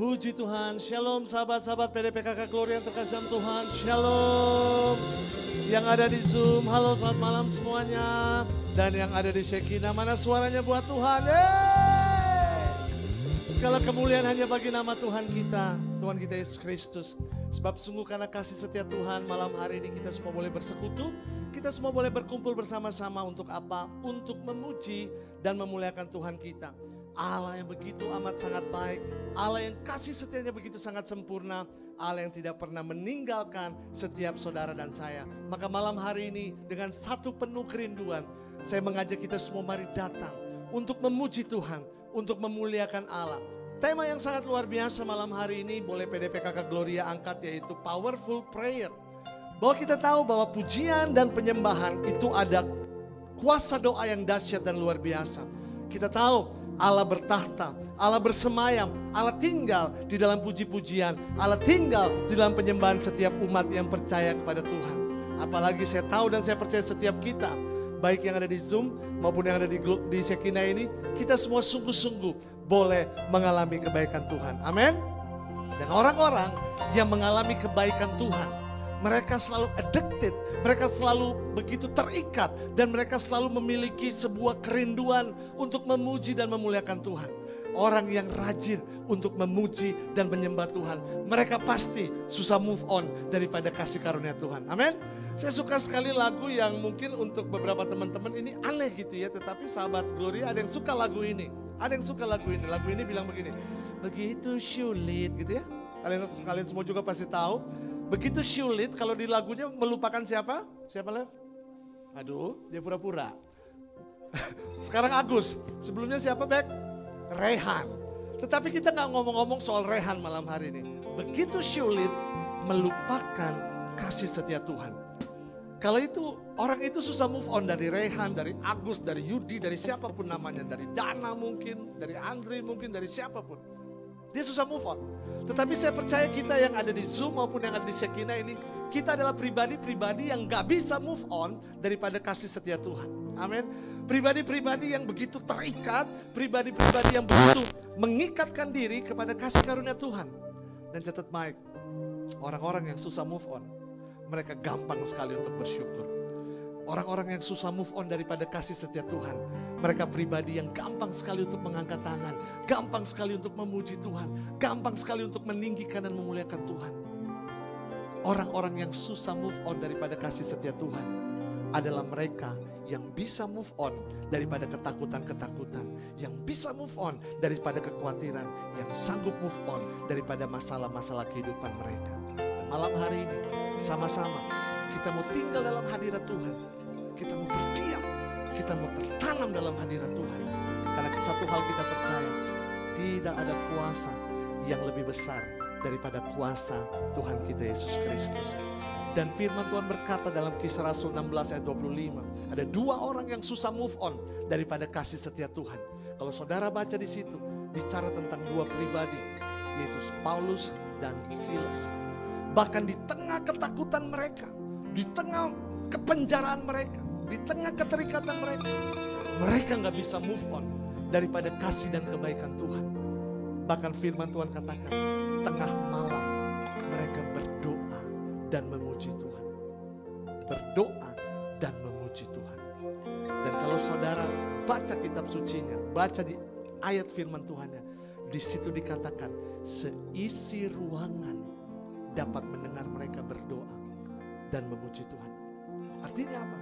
Puji Tuhan, shalom sahabat-sahabat PDPKK Glory yang terkasih dalam Tuhan, shalom. Yang ada di Zoom, halo selamat malam semuanya. Dan yang ada di Shekinah, mana suaranya buat Tuhan? Segala kemuliaan hanya bagi nama Tuhan kita Yesus Kristus. Sebab sungguh karena kasih setia Tuhan, malam hari ini kita semua boleh bersekutu. Kita semua boleh berkumpul bersama-sama untuk apa? Untuk memuji dan memuliakan Tuhan kita. Allah yang begitu amat sangat baik, Allah yang kasih setianya begitu sangat sempurna, Allah yang tidak pernah meninggalkan setiap saudara dan saya. Maka malam hari ini dengan satu penuh kerinduan, saya mengajak kita semua mari datang untuk memuji Tuhan, untuk memuliakan Allah. Tema yang sangat luar biasa malam hari ini boleh PDPKK Gloria angkat, yaitu Powerful Prayer. Bahwa kita tahu bahwa pujian dan penyembahan itu ada kuasa doa yang dahsyat dan luar biasa. Kita tahu Allah bertahta, Allah bersemayam, Allah tinggal di dalam puji-pujian, Allah tinggal di dalam penyembahan setiap umat yang percaya kepada Tuhan. Apalagi saya tahu dan saya percaya setiap kita, baik yang ada di Zoom maupun yang ada di Shekinah ini, kita semua sungguh-sungguh boleh mengalami kebaikan Tuhan. Amin. Dan orang-orang yang mengalami kebaikan Tuhan, mereka selalu addicted, mereka selalu begitu terikat, dan mereka selalu memiliki sebuah kerinduan untuk memuji dan memuliakan Tuhan. Orang yang rajin untuk memuji dan menyembah Tuhan, mereka pasti susah move on daripada kasih karunia Tuhan. Amin. Saya suka sekali lagu yang mungkin untuk beberapa teman-teman ini aneh gitu ya, tetapi sahabat Gloria ada yang suka lagu ini. Ada yang suka lagu ini. Lagu ini bilang begini, begitu sulit gitu ya. Kalian semua juga pasti tahu. Begitu sulit kalau di lagunya melupakan siapa? Siapa Lev? Aduh, dia pura-pura. Sekarang Agus. Sebelumnya siapa Bek? Rehan. Tetapi kita gak ngomong-ngomong soal Rehan malam hari ini. Begitu sulit melupakan kasih setia Tuhan. Kalau itu orang itu susah move on dari Rehan, dari Agus, dari Yudi, dari siapapun namanya. Dari Dana mungkin, dari Andri mungkin, dari siapapun. Dia susah move on. Tetapi saya percaya kita yang ada di Zoom maupun yang ada di Shekinah ini, kita adalah pribadi-pribadi yang gak bisa move on daripada kasih setia Tuhan. Amin. Pribadi-pribadi yang begitu terikat, pribadi-pribadi yang begitu mengikatkan diri kepada kasih karunia Tuhan. Dan catat baik, orang-orang yang susah move on, mereka gampang sekali untuk bersyukur. Orang-orang yang susah move on daripada kasih setia Tuhan, mereka pribadi yang gampang sekali untuk mengangkat tangan, gampang sekali untuk memuji Tuhan, gampang sekali untuk meninggikan dan memuliakan Tuhan. Orang-orang yang susah move on daripada kasih setia Tuhan adalah mereka yang bisa move on daripada ketakutan-ketakutan, yang bisa move on daripada kekhawatiran, yang sanggup move on daripada masalah-masalah kehidupan mereka. Dan malam hari ini sama-sama kita mau tinggal dalam hadirat Tuhan. Kita mau berdiam, kita mau tertanam dalam hadirat Tuhan. Karena satu hal kita percaya, tidak ada kuasa yang lebih besar daripada kuasa Tuhan kita Yesus Kristus. Dan firman Tuhan berkata dalam Kisah Rasul 16 ayat 25, ada dua orang yang susah move on daripada kasih setia Tuhan. Kalau saudara baca di situ, bicara tentang dua pribadi, yaitu Paulus dan Silas. Bahkan di tengah ketakutan mereka, di tengah kepenjaraan mereka, di tengah keterikatan mereka, mereka gak bisa move on daripada kasih dan kebaikan Tuhan. Bahkan firman Tuhan katakan, tengah malam mereka berdoa dan memuji Tuhan. Berdoa dan memuji Tuhan. Dan kalau saudara baca kitab sucinya, baca di ayat firman Tuhannya, di situ dikatakan seisi ruangan dapat mendengar mereka berdoa dan memuji Tuhan. Artinya apa?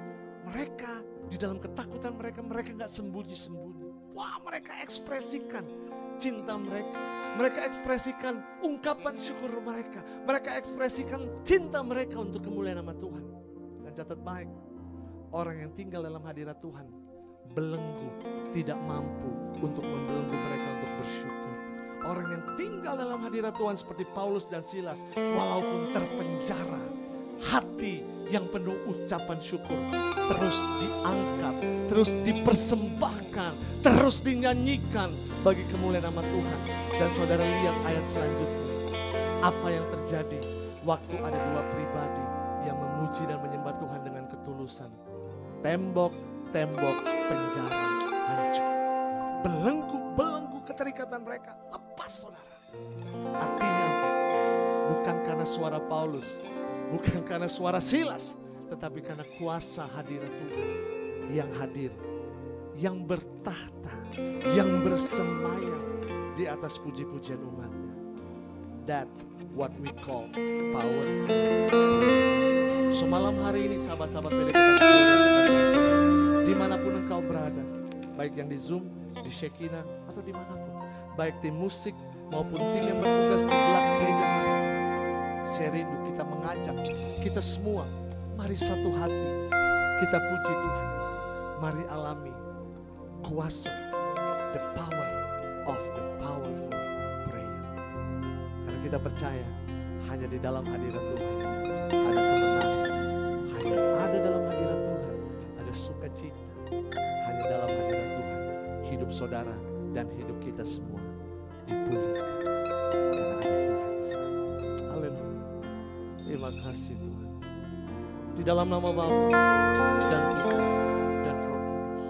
Mereka di dalam ketakutan mereka gak sembunyi-sembunyi. Wah, mereka ekspresikan cinta mereka. Mereka ekspresikan ungkapan syukur mereka. Mereka ekspresikan cinta mereka untuk kemuliaan nama Tuhan. Dan catat baik, orang yang tinggal dalam hadirat Tuhan, belenggu tidak mampu untuk membelenggu mereka untuk bersyukur. Orang yang tinggal dalam hadirat Tuhan seperti Paulus dan Silas, walaupun terpenjara, hati yang penuh ucapan syukur terus diangkat, terus dipersembahkan, terus dinyanyikan bagi kemuliaan nama Tuhan. Dan saudara lihat ayat selanjutnya, apa yang terjadi waktu ada dua pribadi yang memuji dan menyembah Tuhan dengan ketulusan. Tembok-tembok penjara hancur. Belenggu-belenggu keterikatan mereka lepas, saudara. Artinya apa? Bukan karena suara Paulus, bukan karena suara Silas, tetapi karena kuasa hadirat Tuhan yang hadir, yang bertahta, yang bersemayam di atas puji-pujian umatnya. That's what we call powerful. So malam hari ini sahabat-sahabat PDP dimanapun engkau berada, baik yang di Zoom, di Shekinah, atau dimanapun, baik tim musik maupun tim yang bertugas di belakang meja sana, saya rindu kita mengajak kita semua, mari satu hati kita puji Tuhan, mari alami kuasa, the power of the powerful prayer. Karena kita percaya hanya di dalam hadirat Tuhan ada kemenangan, hanya ada dalam hadirat Tuhan ada sukacita, hanya dalam hadirat Tuhan hidup saudara dan hidup kita semua dipulihkan karena ada Tuhan di sana. Haleluya. Terima kasih Tuhan. Di dalam nama Bapa dan Putra dan Roh Kudus.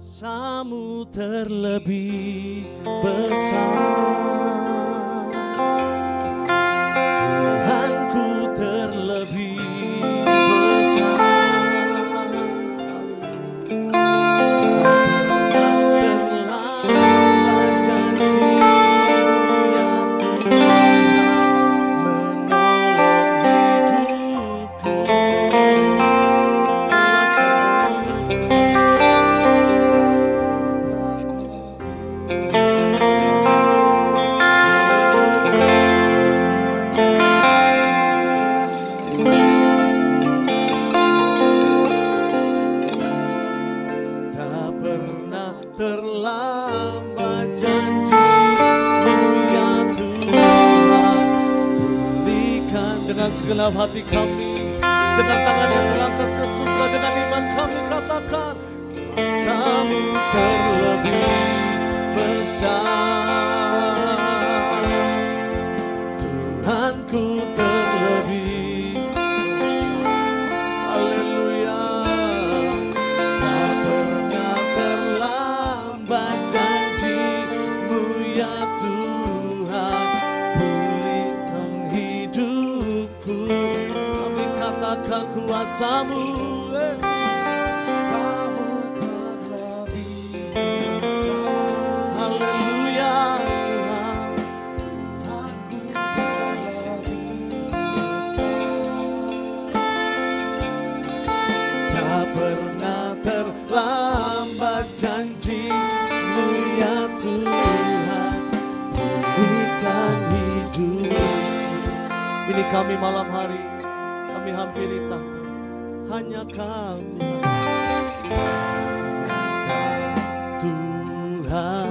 Samu terlebih besar, Tuhanku terlebih besar. Segenap hati kami, dengan tangan yang terangkat ke surga, dengan iman kami katakan, kuasa-Mu terlebih besar, Tuhanku terlebih. Haleluya. Tak pernah terlambat janji-Mu ya Tuhan, pulihkan hidupku. Kami katakan kuasa-Mu Yesus, kuasa-Mu terlebih besar. Haleluya Tuhan, Tuhanku terlebih besar. Tak pernah terlambat janji-Mu ya Tuhan, pulihkan hidup. Ini kami malam hari, kami hampiri tahta. Hanya Kau Tuhan, hanya Kau Tuhan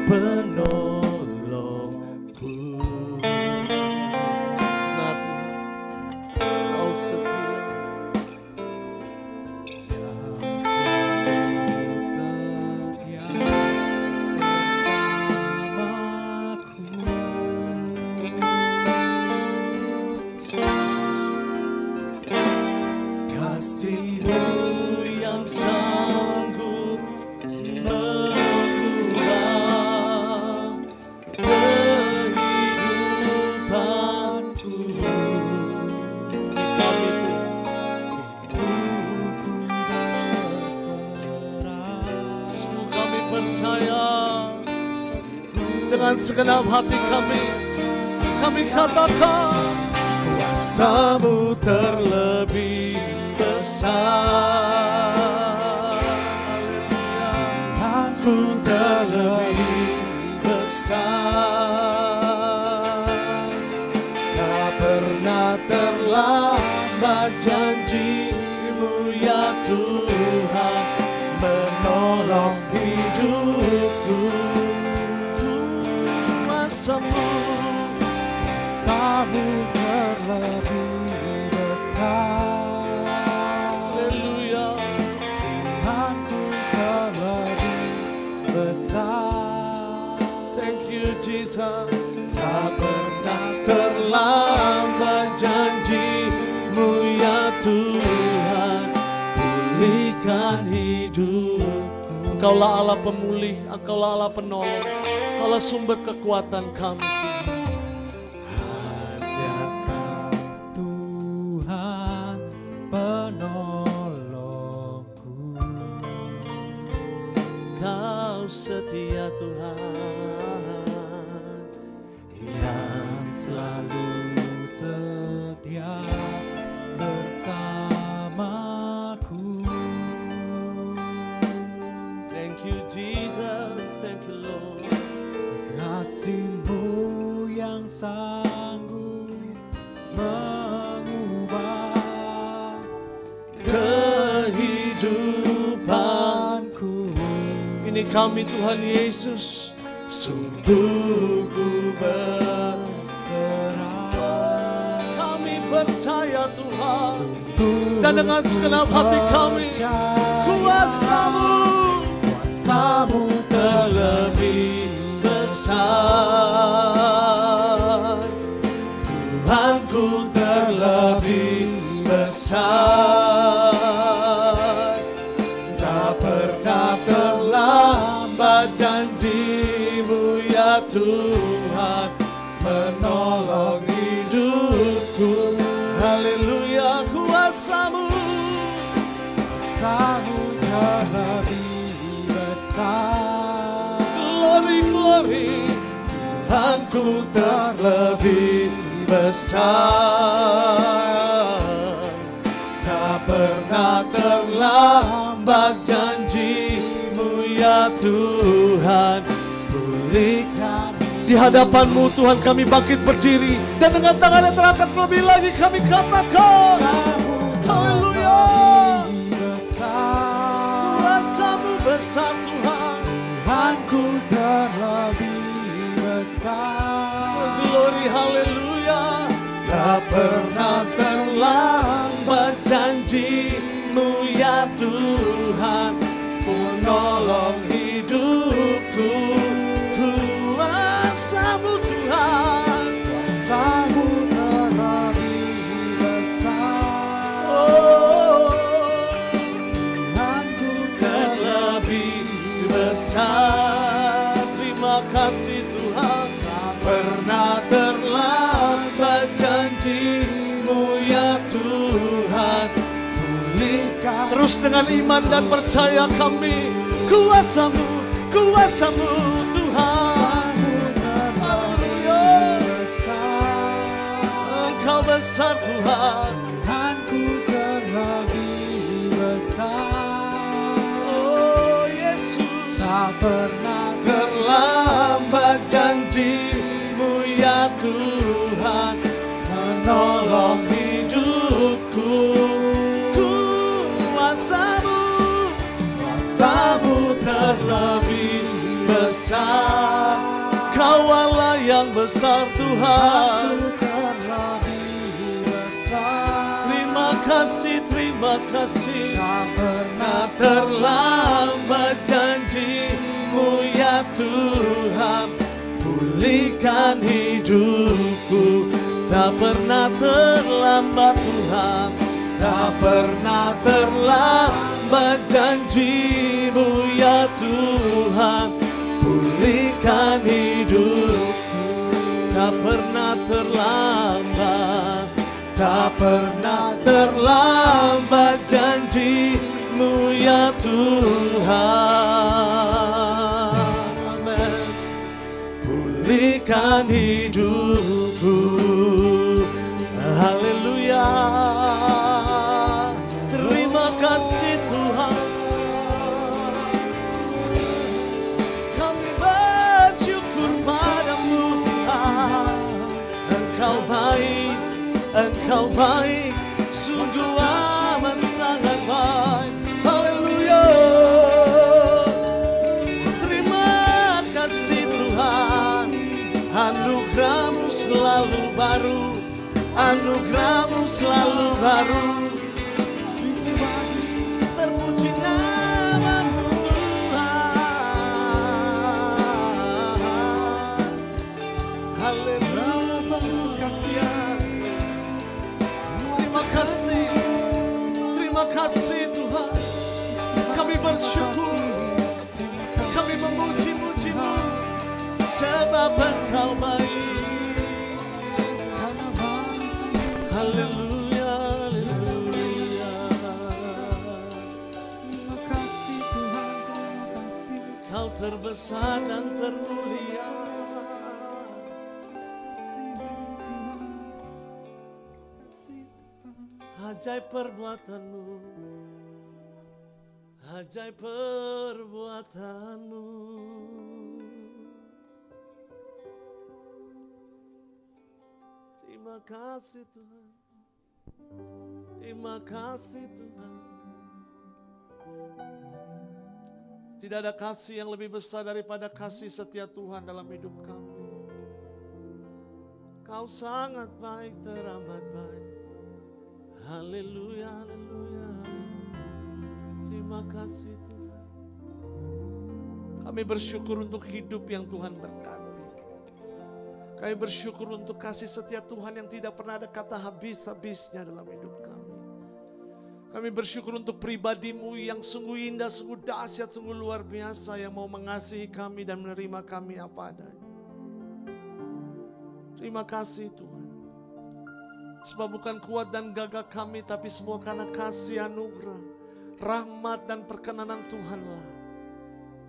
penolongku. Benar Tuhan, Kau setia, yang selalu setia bersamaku. Kasih-Mu yang sanggup mengubah kehidupanku. Kami sungguh kami percaya dengan segenap hati kami katakan, kuasa-Mu terlebih besar. Tuhanku terlebih besar. Tak pernah terlambat janji-Mu ya Tuhan, menolong hidupku. Kuasa-Mu, kuasa-Mu terlebih besar. Haleluya. Tuhanku terlebih besar. Thank you Jesus. Tak pernah terlambat janji-Mu ya Tuhan, pulihkan Engkaulah Allah pemulih, Engkaulah Allah penolong, Engkaulah sumber kekuatan kami Tuhan. Hanya Kau Tuhan penolongku. Kau setia Tuhan, yang selalu setia bersamaku. Thank you Jesus, thank you Lord. Kasih-Mu yang sanggup mengubah kehidupanku. Ini kami Tuhan Yesus, sungguh ku berserah. Kami percaya Tuhan, dan dengan segenap hati kami, kuasa-Mu terlebih besar. Tuhanku terlebih besar. Tak pernah terlambat janji-Mu ya Tuhan, menolong hidupku. Haleluya, kuasa-Mu terlebih besar. Glory, glory, Tuhanku terlebih besar. Tak pernah terlambat janji-Mu ya Tuhan, pulihkan. Di hadapan-Mu Tuhan kami bangkit berdiri, dan dengan tangan yang terangkat lebih lagi kami katakan, haleluya, kuasa-Mu besar Tuhan, Tuhanku terlebih besar. glory, haleluya. Tak pernah terlambat janji-Mu ya Tuhan, menolong hidupku. Kuasa-Mu Tuhan, Kuasa-Mu terlebih besar. oh, Tuhanku terlebih besar. Terima kasih Tuhan, tak pernah terlambat janji-Mu ya Tuhan, pulihkan. Terus dengan iman dan percaya kami, kuasa-Mu, kuasa-Mu Tuhan, haleluya. Engkau besar Tuhan, Tuhanku terlebih besar. oh Yesus. Tak pernah Terlambat janji-Mu ya Tuhan, menolong hidupku. Kuasa-Mu, kuasa-Mu terlebih besar. Kau Allah yang besar Tuhan. terlebih besar. Terima kasih, terima kasih. Tak pernah Terlambat janji-Mu ya Tuhan, pulihkan hidupku. Tak pernah terlambat Tuhan, tak pernah terlambat janji-Mu ya Tuhan, pulihkan hidupku. Tak pernah terlambat, tak pernah terlambat janji-Mu ya Tuhan. Amin. Pulihkan hidupku. Haleluya. Terima kasih Tuhan. Kami bersyukur padamu Tuhan. Engkau baik, Engkau baik, sungguh amat sangat baik. Haleluya. Terima kasih Tuhan, anugerah-Mu selalu baru, anugerah-Mu selalu baru. Terpuji nama-Mu Tuhan. Haleluya. Terima kasih, terima kasih Tuhan. Kami bersyukur, terbesar dan termulia. Ajaib perbuatanmu, ajaib perbuatanmu. Terima kasih Tuhan, terima kasih Tuhan. Tidak ada kasih yang lebih besar daripada kasih setia Tuhan dalam hidup kami. Kau sangat baik, teramat baik. Haleluya, haleluya. Terima kasih Tuhan. Kami bersyukur untuk hidup yang Tuhan berkati. Kami bersyukur untuk kasih setia Tuhan yang tidak pernah ada kata habis-habisnya dalam hidup kami. Kami bersyukur untuk pribadi-Mu yang sungguh indah, sungguh dahsyat, sungguh luar biasa, yang mau mengasihi kami dan menerima kami apa adanya. Terima kasih Tuhan. Sebab bukan kuat dan gagah kami, tapi semua karena kasih, anugerah, rahmat dan perkenanan Tuhanlah.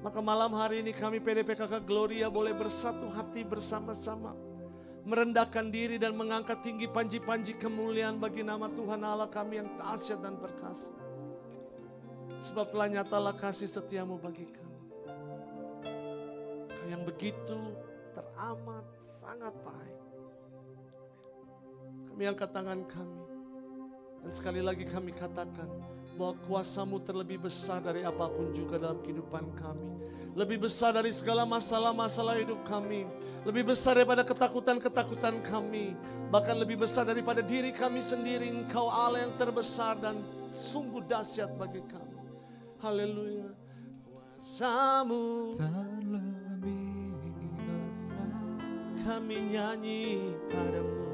Maka malam hari ini kami PDPKK Gloria boleh bersatu hati bersama-sama, merendahkan diri dan mengangkat tinggi panji-panji kemuliaan bagi nama Tuhan Allah kami yang dahsyat dan perkasa. Sebab telah nyatalah kasih setiamu bagi kami, yang begitu teramat sangat baik. Kami angkat tangan kami, dan sekali lagi kami katakan bahwa kuasa-Mu terlebih besar dari apapun juga dalam kehidupan kami. Lebih besar dari segala masalah-masalah hidup kami. Lebih besar daripada ketakutan-ketakutan kami. Bahkan lebih besar daripada diri kami sendiri. Engkau Allah yang terbesar dan sungguh dahsyat bagi kami. Haleluya. Kuasa-Mu terlebih besar, kami nyanyi padamu.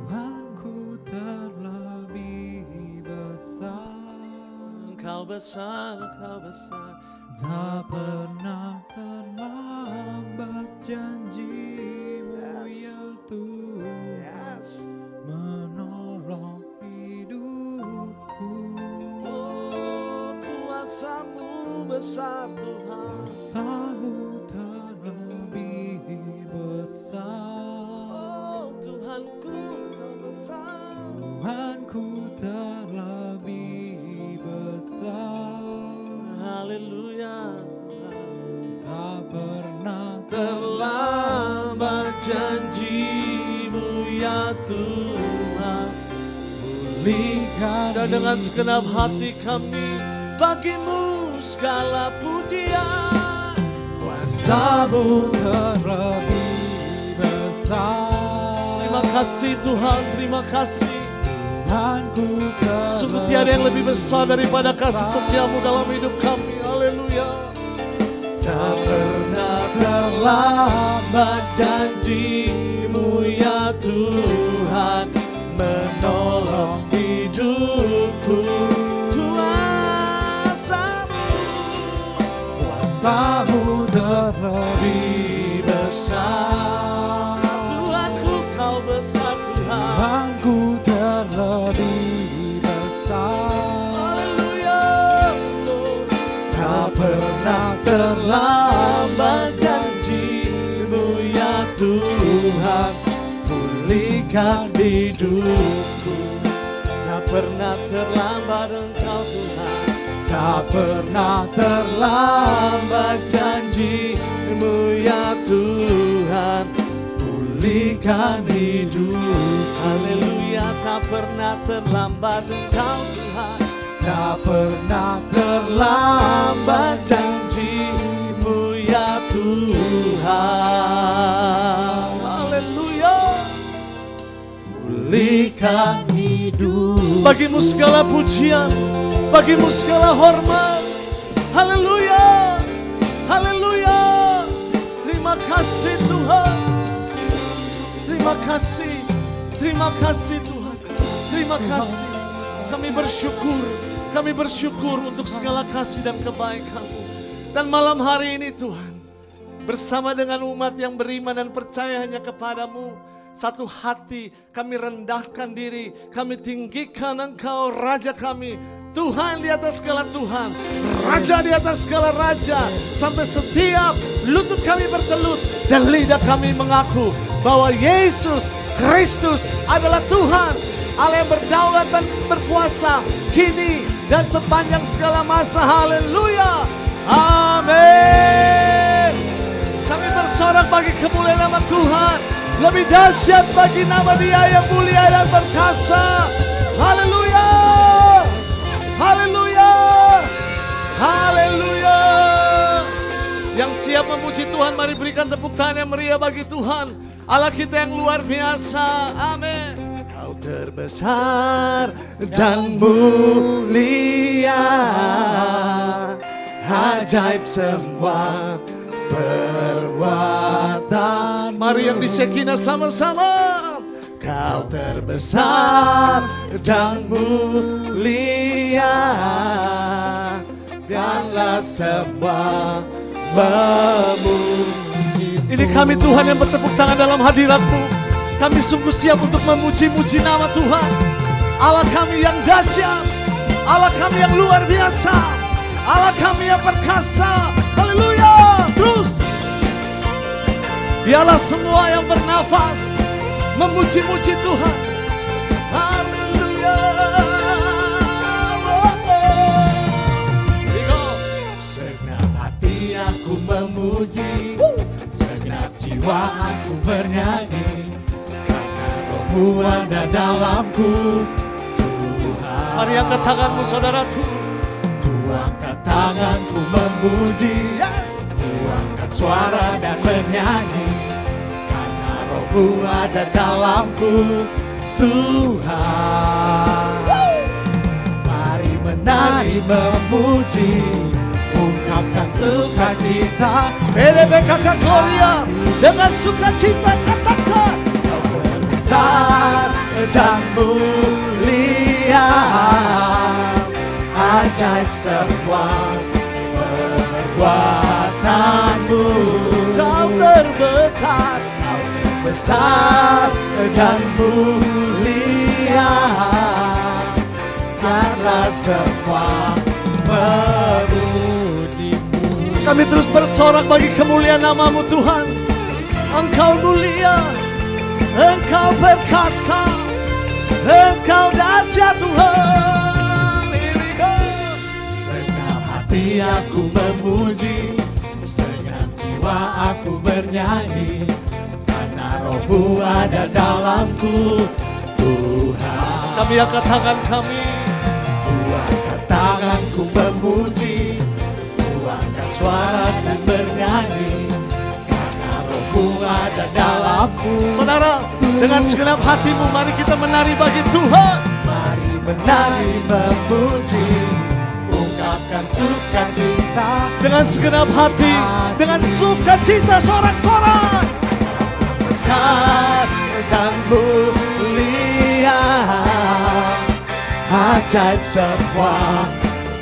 Tuhanku terlebih besar. Engkau besar, Engkau besar. Tak pernah terlambat janji-Mu, ya Tuhan, menolong hidupku. Oh, kuasa-Mu besar Tuhan. Kuasa-Mu terlebih besar. Oh, Tuhanku Kau besar. Tuhanku terlebih besar. Haleluya Tuhan. Tak pernah Terlambat janji-Mu ya Tuhan. pulihkan Dan dengan segenap hati kami bagi-Mu segala pujian. Kuasa-Mu terlebih besar. Terima kasih Tuhan, terima kasih. Tuhanku Sungguh tiada yang lebih besar daripada kasih setiamu dalam hidup kami. Haleluya. Tak pernah terlambat janji-Mu ya Tuhan, menolong hidupku. Kuasa-Mu terlebih besar. Tuhanku Kau besar Tuhan. Tuhanku terlebih besar. Haleluya. Tak Pernah terlambat janji-Mu ya Tuhan, pulihkan hidupku. Tak pernah terlambat Engkau Tuhan. Tak pernah terlambat janji-Mu ya Tuhan, pulihkan hidup. Haleluya. Tak pernah terlambat Engkau Tuhan. Tak pernah terlambat janji-Mu ya Tuhan. Haleluya. Pulihkan hidup. Bagi-Mu segala pujian, bagi-Mu segala hormat. Haleluya. Haleluya. Terima kasih Tuhan. Terima kasih. Terima kasih Tuhan. Terima kasih. Kami bersyukur. Kami bersyukur untuk segala kasih dan kebaikan-Mu. Dan malam hari ini Tuhan, bersama dengan umat yang beriman dan percaya hanya kepada-Mu, satu hati kami rendahkan diri, kami tinggikan Engkau Raja kami, Tuhan di atas segala Tuhan, Raja di atas segala Raja, sampai setiap lutut kami bertelut dan lidah kami mengaku bahwa Yesus Kristus adalah Tuhan, Allah yang berdaulat dan berkuasa kini dan sepanjang segala masa. Haleluya, amin. Kami bersorak bagi kemuliaan nama Tuhan, lebih dahsyat bagi nama Dia yang mulia dan perkasa. Haleluya, haleluya, haleluya. Yang siap memuji Tuhan, mari berikan tepuk tangan yang meriah bagi Tuhan, Allah kita yang luar biasa. Amin. Kau terbesar dan mulia, ajaib semua perbuatan. Mari yang di Shekinah sama-sama. Kau terbesar dan mulia, biarlah semua memuji. Ini kami Tuhan yang bertepuk tangan dalam hadirat-Mu. Kami sungguh siap untuk memuji-muji nama Tuhan, Allah kami yang dahsyat, Allah kami yang luar biasa, Allah kami yang perkasa. Haleluya. Terus biarlah semua yang bernafas memuji-muji Tuhan. Haleluya. Segenap hati aku memuji, segenap jiwa aku bernyanyi, karena Roh-Mu ada dalamku, Tuhan. Mari angkat tanganmu saudaraku. Ku angkat tanganku memuji, ku angkat suara dan bernyanyi, Roh-Mu ada dalamku, Tuhan. Mari menari memuji, ungkapkan sukacita. PDPKK Gloria, dengan sukacita katakan, Kau terbesar dan mulia, ajaib semua perbuatan-Mu. Kau terbesar, besar dan mulia, karena semua memuji-Mu. Kami terus bersorak bagi kemuliaan nama-Mu Tuhan. Engkau mulia, Engkau perkasa, Engkau dahsyat Tuhan. Segenap hati aku memuji, segenap jiwa aku bernyanyi, Roh-Mu ada dalamku, Tuhan. Kami angkat tangan kami, ku angkat tanganku memuji, ku angkat suara dan bernyanyi, karena Roh-Mu ada dalamku. Saudara, dengan segenap hatimu mari kita menari bagi Tuhan. Mari menari memuji, ungkapkan sukacita. Dengan segenap hati, dengan sukacita sorak-sorak. Besar dan mulia, ajaib semua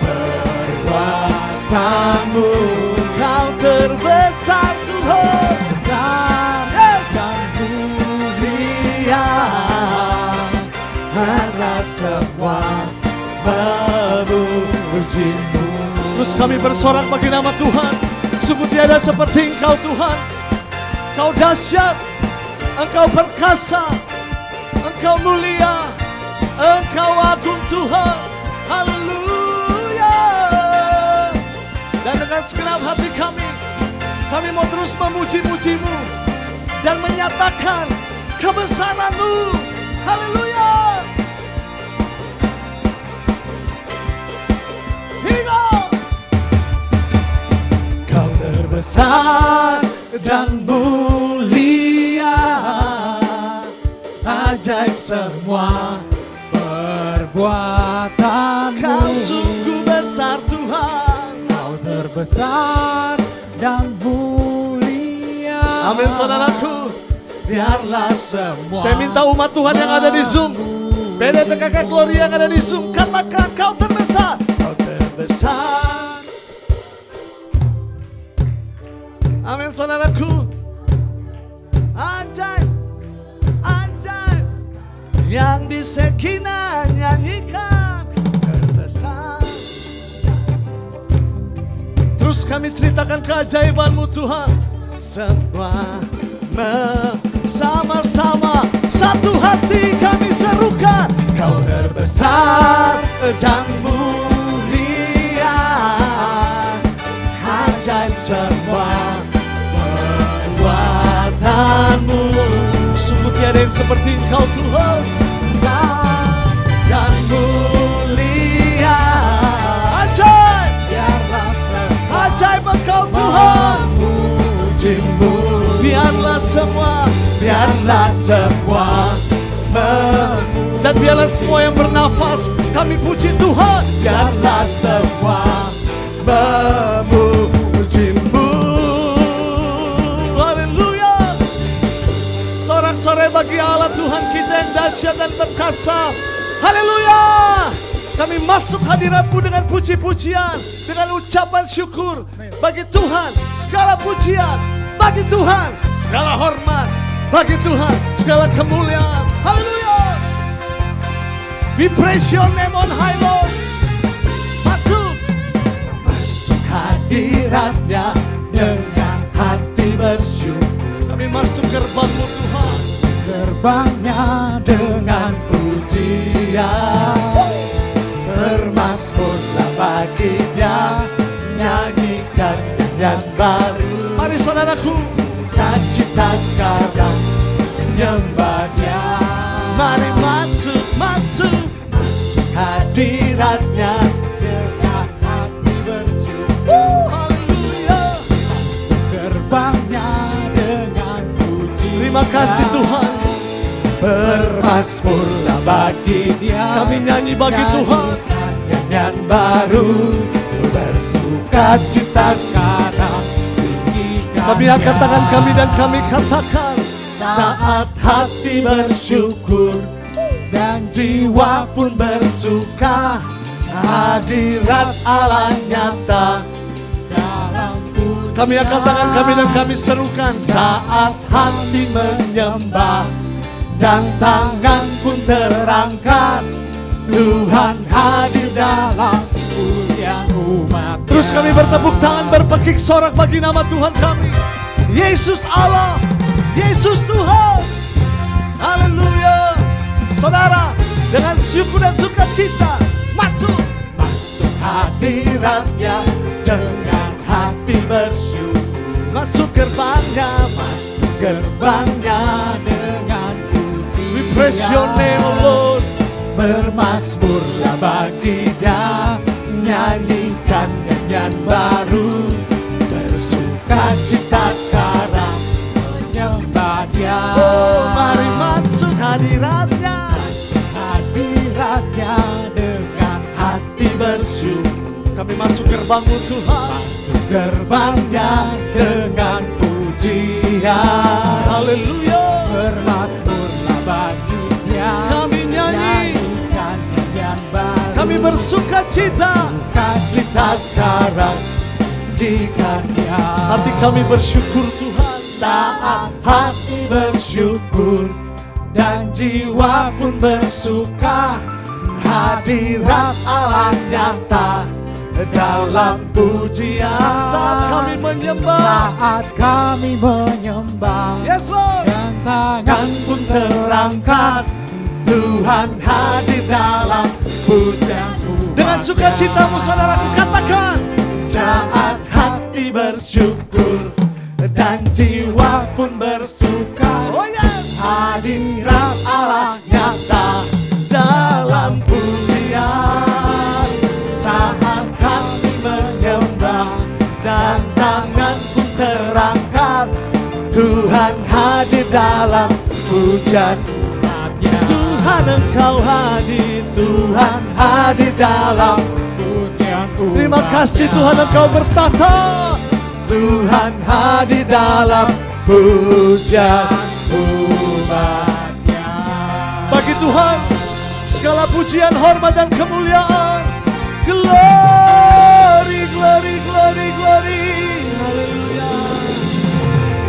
perbuatan-Mu. Kau terbesar Tuhan, besar dan mulia, karena semua memuji-Mu. Terus kami bersorak bagi nama Tuhan. Sungguh tiada seperti Engkau Tuhan. Engkau dahsyat, Engkau perkasa, Engkau mulia, Engkau agung Tuhan. Haleluya. Dan dengan segenap hati kami mau terus memuji-muji-Mu dan menyatakan kebesaran-Mu. Haleluya. Hingga Kau terbesar dan mulia, ajaib semua perbuatan-Mu. Kau sungguh besar Tuhan, Kau terbesar dan mulia. Amin saudaraku. Biarlah semua. Saya minta umat Tuhan yang ada di Zoom, PDPKK Gloria yang ada di Zoom, katakan Kau terbesar. Kau terbesar. Amin saudaraku. Ajaib, ajaib yang di Shekinah nyanyikan, terbesar. Terus kami ceritakan keajaiban-Mu Tuhan. Semua sama-sama satu hati kami serukan, Kau terbesar dan mulia, ajaib semua perbuatan-Mu. Sungguh tiada yang seperti Engkau Tuhan, dan mulia, ajaib Engkau Tuhan. Puji-Mu, biarlah semua dan biarlah semua yang bernafas kami puji Tuhan. Biarlah semua memuji-Mu. Haleluya. Sorak-sorai bagi Allah Tuhan kita yang dahsyat dan perkasa. Haleluya. Kami masuk hadirat-Mu dengan puji-pujian, dengan ucapan syukur bagi Tuhan. Segala pujian bagi Tuhan, segala hormat bagi Tuhan, segala kemuliaan. Haleluya. We praise your name on high, Lord. Masuk hadirat-Nya dengan hati bersyukur. Kami masuk gerbang-Mu Tuhan, Gerbangnya dengan pujian. Bermasmurlah bagi Dia, nyanyikan nyanyian baru. Mari saudaraku, cita sekarang menyembah Dia. Mari masuk hadirat-Nya dengan hati bersyukur. Haleluya. gerbangnya dengan pujian. Terima kasih Tuhan. Bermasmurlah bagi Dia, kami nyanyi bagi Tuhan nyanyian baru. Bersuka cita sekarang, kami angkat tangan kami dan kami katakan, saat hati bersyukur dan jiwa pun bersuka, hadirat Allah nyata dalam pujian. Kami angkat tangan kami dan kami serukan, saat hati menyembah dan tangan pun terangkat, Tuhan hadir dalam pujian umat. Terus kami bertepuk tangan, berpekik sorak bagi nama Tuhan kami. Yesus Allah, Yesus Tuhan. Haleluya. Saudara, dengan syukur dan sukacita masuk hadirat-Nya dengan hati bersyukur. Masuk gerbangnya dengan pujian. We praise your name, O Lord. Bermasmurlah bagi Dia, nyanyikan nyanyian baru. Bersuka cita sekarang menyembah Dia. Oh, mari masuk hadirat-Nya dengan hati bersyukur. Kami masuk gerbang-Mu Tuhan, masuk gerbangnya dengan pujian. Haleluya. Bermasmurlah bagi Dia, kami nyanyi, kami bersuka cita sekarang jika Dia. Hati kami bersyukur Tuhan, saat hati bersyukur dan jiwa pun bersuka, hadirat Allah nyata dalam pujian. Saat kami menyembah, yes Lord, dan tangan pun terangkat, Tuhan hadir dalam pujian. Dengan sukacitamu saudaraku katakan, saat hati bersyukur dan jiwa pun bersuka, oh yes, hadirat Allah nyata dalam pujian. Saat kami menyembah dan tangan pun terangkat, Tuhan hadir dalam pujian. Tuhan Engkau hadir, Tuhan hadir dalam pujian. Terima kasih Tuhan Engkau bertata, Tuhan hadir dalam pujian umat-Nya. Bagi Tuhan segala pujian, hormat dan kemuliaan. Glory, glory, glory, glory. Haleluya,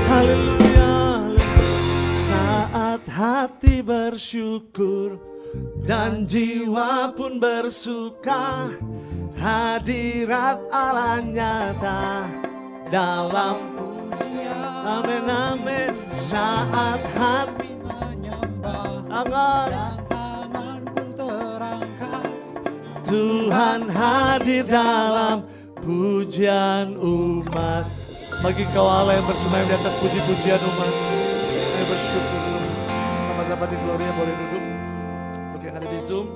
haleluya. Saat hati bersyukur dan jiwa pun bersuka, hadirat Allah nyata dalam pujian. amin amin saat hati Menyembah tangan dan tangan pun terangkat. Tuhan hadir dalam pujian umat. Bagi kau Allah yang bersemayam di atas puji-pujian umat, saya bersyukur. Sahabat-sahabat di Gloria boleh duduk. Untuk yang ada di Zoom,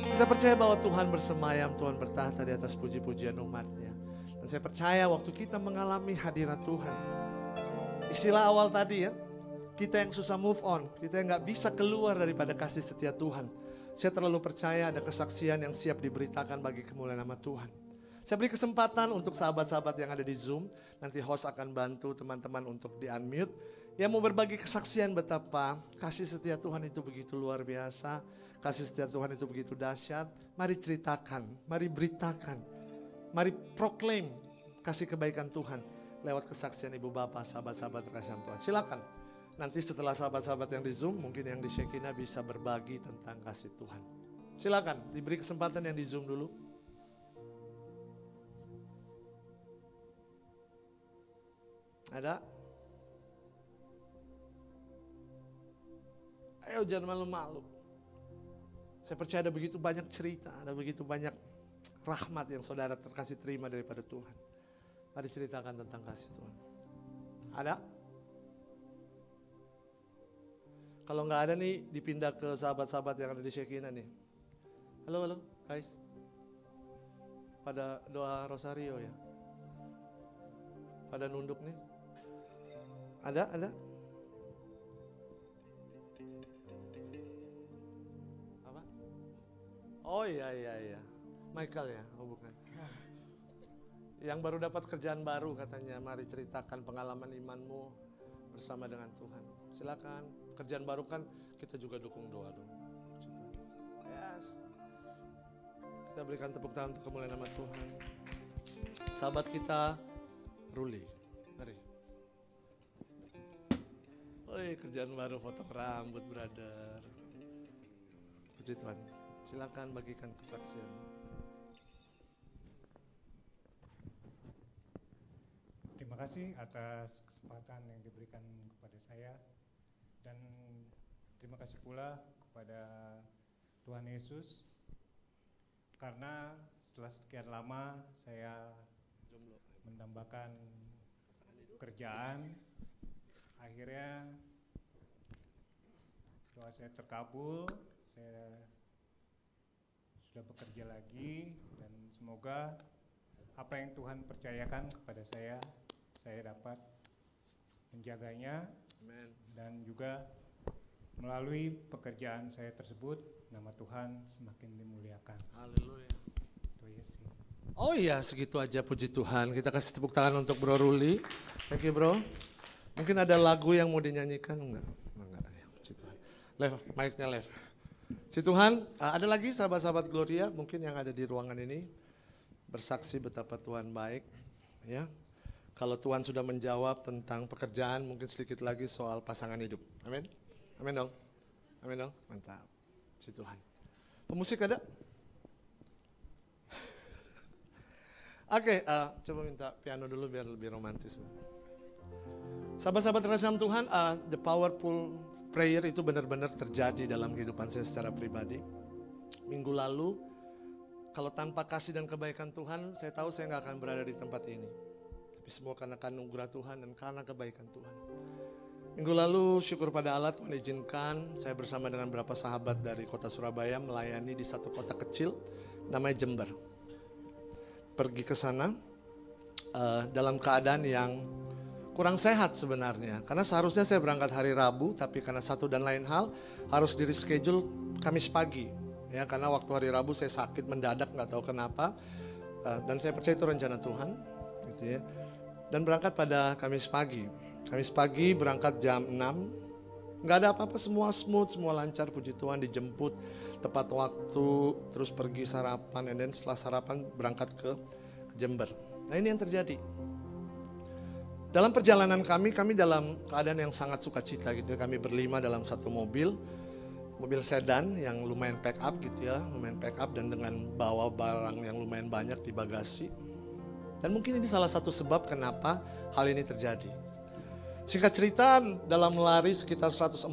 kita percaya bahwa Tuhan bersemayam, Tuhan bertahta di atas puji-pujian umatnya. Dan saya percaya waktu kita mengalami hadirat Tuhan, istilah awal tadi ya, kita yang susah move on, kita yang gak bisa keluar daripada kasih setia Tuhan. Saya terlalu percaya ada kesaksian yang siap diberitakan bagi kemuliaan nama Tuhan. Saya beri kesempatan untuk sahabat-sahabat yang ada di Zoom. Nanti host akan bantu teman-teman untuk di-unmute. Yang mau berbagi kesaksian betapa kasih setia Tuhan itu begitu luar biasa. Kasih setia Tuhan itu begitu dahsyat. Mari ceritakan, mari beritakan. Mari proklaim kasih kebaikan Tuhan. Lewat kesaksian ibu bapak, sahabat-sahabat terkasih Tuhan. Silakan. Nanti setelah sahabat-sahabat yang di Zoom, mungkin yang di Shekinah bisa berbagi tentang kasih Tuhan. Silakan, diberi kesempatan yang di Zoom dulu. Ada? Ayo jangan malu-malu. Saya percaya ada begitu banyak cerita, ada begitu banyak rahmat yang saudara terkasih terima daripada Tuhan. Mari ceritakan tentang kasih Tuhan. Ada? Kalau nggak ada nih, dipindah ke sahabat-sahabat yang ada di Shekinah nih. Halo guys. Pada doa rosario ya. Pada nunduk nih. Ada? Apa? Oh iya. Michael ya? Oh bukan. Yang baru dapat kerjaan baru katanya. Mari ceritakan pengalaman imanmu bersama dengan Tuhan. Silakan. Kerjaan baru kan kita juga dukung doa dong. Yes. Kita berikan tepuk tangan untuk kemuliaan nama Tuhan. Sahabat kita Ruli. Mari. Oi, kerjaan baru potong rambut, brother. Puji Tuhan. Silakan bagikan kesaksian. Terima kasih atas kesempatan yang diberikan kepada saya. Dan terima kasih pula kepada Tuhan Yesus. Karena setelah sekian lama saya mendambakan pekerjaan, akhirnya doa saya terkabul, saya sudah bekerja lagi dan semoga apa yang Tuhan percayakan kepada saya dapat menjaganya. Amen. Dan juga melalui pekerjaan saya tersebut nama Tuhan semakin dimuliakan. Haleluya. Itu ya sih. Oh iya, segitu aja, puji Tuhan. Kita kasih tepuk tangan untuk Bro Ruli. Thank you bro. Mungkin ada lagu yang mau dinyanyikan? Enggak ya, puji Tuhan. Left, mic-nya left. Puji Tuhan, ada lagi sahabat-sahabat Gloria mungkin yang ada di ruangan ini bersaksi betapa Tuhan baik. Ya, kalau Tuhan sudah menjawab tentang pekerjaan, mungkin sedikit lagi soal pasangan hidup. Amin. Amin dong. Amin dong. Mantap. Puji Tuhan. Pemusik ada? Oke, coba minta piano dulu biar lebih romantis. Sahabat-sahabat terkasih dalam Tuhan, the powerful prayer itu benar-benar terjadi dalam kehidupan saya secara pribadi. Minggu lalu, kalau tanpa kasih dan kebaikan Tuhan, saya tahu saya nggak akan berada di tempat ini. Tapi semua karena anugerah Tuhan dan karena kebaikan Tuhan. Minggu lalu, syukur pada Allah Tuhan izinkan saya bersama dengan beberapa sahabat dari kota Surabaya melayani di satu kota kecil namanya Jember. Pergi ke sana dalam keadaan yang kurang sehat sebenarnya. Karena seharusnya saya berangkat hari Rabu, tapi karena satu dan lain hal harus di reschedule Kamis pagi. Ya, karena waktu hari Rabu saya sakit mendadak, nggak tahu kenapa. Dan saya percaya itu rencana Tuhan. Gitu ya. Dan berangkat pada Kamis pagi. Kamis pagi berangkat jam 6. Nggak ada apa-apa, semua smooth, semua lancar, puji Tuhan, dijemput tepat waktu, terus pergi sarapan, dan setelah sarapan berangkat ke Jember. Nah ini yang terjadi. Dalam perjalanan kami dalam keadaan yang sangat sukacita gitu. Kami berlima dalam satu mobil. mobil sedan yang lumayan pack up gitu ya, lumayan pack up dan dengan bawa barang yang lumayan banyak di bagasi. Dan mungkin ini salah satu sebab kenapa hal ini terjadi. Singkat cerita, dalam lari sekitar 140,